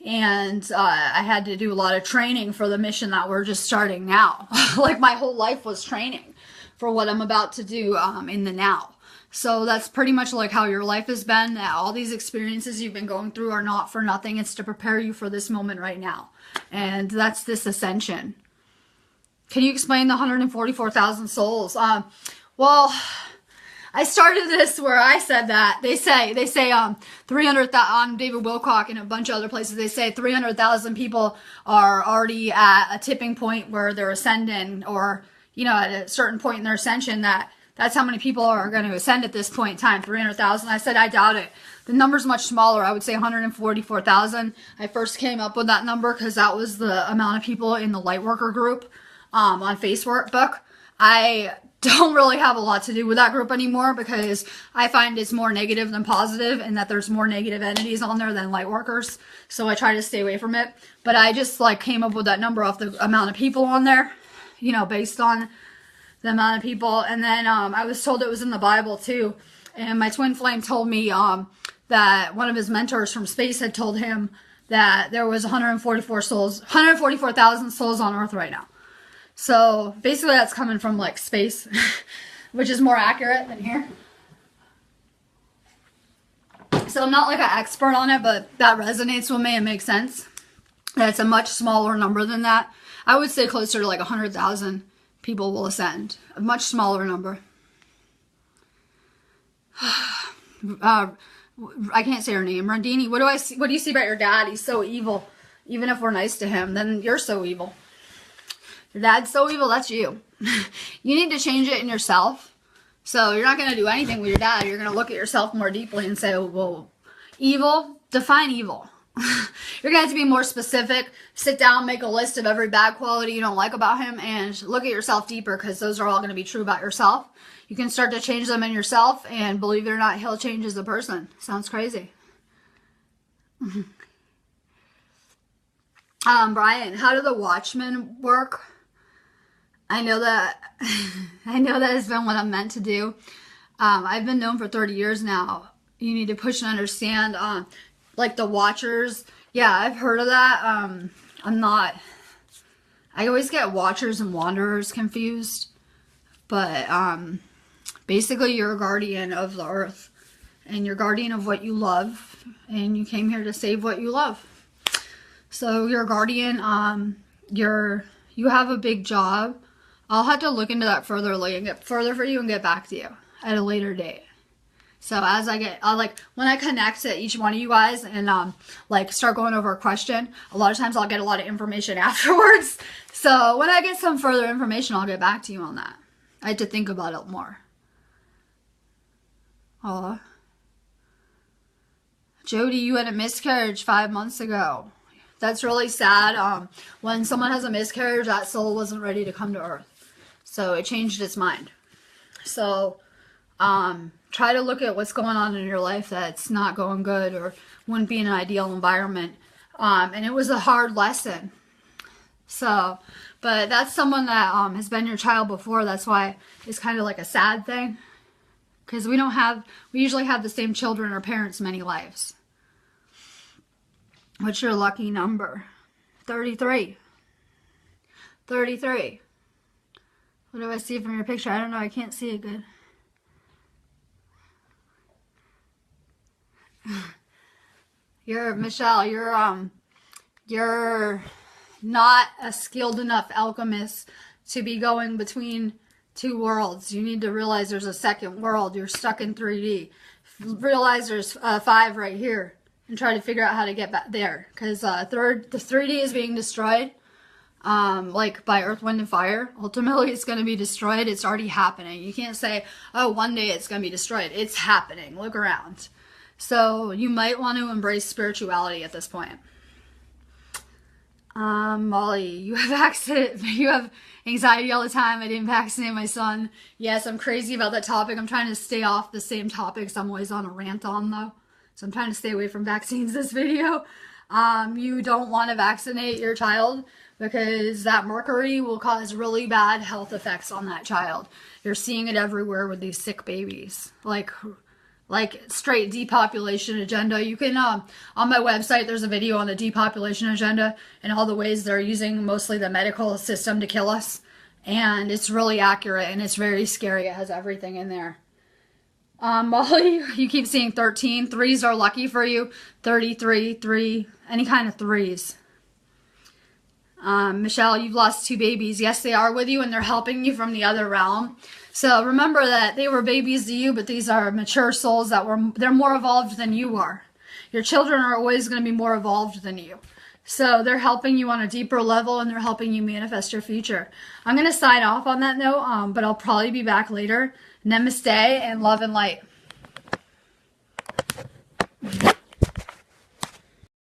And I had to do a lot of training for the mission that we're just starting now. Like my whole life was training for what I'm about to do in the now. So that's pretty much like how your life has been. That all these experiences you've been going through are not for nothing. It's to prepare you for this moment right now. And that's this ascension. Can you explain the 144,000 souls? Well, I started this where I said that. They say 300,000 on David Wilcock and a bunch of other places. They say 300,000 people are already at a tipping point where they're ascending, or at a certain point in their ascension. That's how many people are going to ascend at this point in time. 300,000. I said I doubt it. The number's much smaller. I would say 144,000. I first came up with that number because that was the amount of people in the Lightworker group on Facebook. I don't really have a lot to do with that group anymore because I find it's more negative than positive and that there's more negative entities on there than light workers. So I try to stay away from it. But I just came up with that number off the amount of people on there, based on the amount of people. And then I was told it was in the Bible too. And my twin flame told me that one of his mentors from space had told him that there was 144,000 souls on Earth right now. So basically that's coming from space, which is more accurate than here. So I'm not an expert on it, but that resonates with me. It makes sense. That's a much smaller number than that. I would say closer to 100,000 people will ascend. A much smaller number. I can't say her name. Randini, what do you see about your dad? He's so evil. Even if we're nice to him, then you're so evil. Your dad's so evil, that's you. You need to change it in yourself. So you're not going to do anything with your dad. You're going to look at yourself more deeply and say, well, evil, define evil. You're going to have to be more specific. Sit down, make a list of every bad quality you don't like about him, and look at yourself deeper because those are all going to be true about yourself. You can start to change them in yourself, and believe it or not, he'll change as a person. Sounds crazy. Brian, how do the Watchmen work? I know that I know that has been what I'm meant to do. I've been known for 30 years now. You need to push and understand, like the watchers. Yeah, I've heard of that. I'm not. I always get watchers and wanderers confused. But basically, you're a guardian of the earth, and you're guardian of what you love, and you came here to save what you love. So you're a guardian. You have a big job. I'll have to look into that further, like, and get further for you and get back to you at a later date. So as when I connect to each one of you guys and like start going over a question, a lot of times I'll get a lot of information afterwards. So when I get some further information, I'll get back to you on that. I had to think about it more. Oh, Jody, you had a miscarriage 5 months ago. That's really sad. When someone has a miscarriage, that soul wasn't ready to come to earth. So it changed its mind. So try to look at what's going on in your life that's not going good or wouldn't be an ideal environment. And it was a hard lesson. So, but that's someone that has been your child before. That's why it's kind of like a sad thing. Because we usually have the same children or parents many lives. What's your lucky number? 33. 33. What do I see from your picture? I don't know. I can't see it good. Michelle, you're not a skilled enough alchemist to be going between two worlds. You need to realize there's a second world. You're stuck in 3D. Realize there's 5 right here and try to figure out how to get back there. Because the 3D is being destroyed, like by Earth, Wind, and Fire. Ultimately, it's going to be destroyed. It's already happening. You can't say, oh, one day it's going to be destroyed. It's happening. Look around. So you might want to embrace spirituality at this point. Molly, you have anxiety all the time. I didn't vaccinate my son. Yes, I'm crazy about that topic. I'm trying to stay off the same topics I'm always on a rant on, though. So I'm trying to stay away from vaccines this video. You don't want to vaccinate your child because that mercury will cause really bad health effects on that child. You're seeing it everywhere with these sick babies. Like straight depopulation agenda. You can, on my website, there's a video on the depopulation agenda and all the ways they're using mostly the medical system to kill us. And it's really accurate and it's very scary. It has everything in there. Molly, you keep seeing 13. 3s are lucky for you. 33, 3, any kind of 3s. Michelle, you've lost 2 babies. Yes, they are with you and they're helping you from the other realm. So remember that they were babies to you, but these are mature souls they're more evolved than you are. Your children are always going to be more evolved than you. So they're helping you on a deeper level and they're helping you manifest your future. I'm going to sign off on that note, but I'll probably be back later. Namaste and love and light.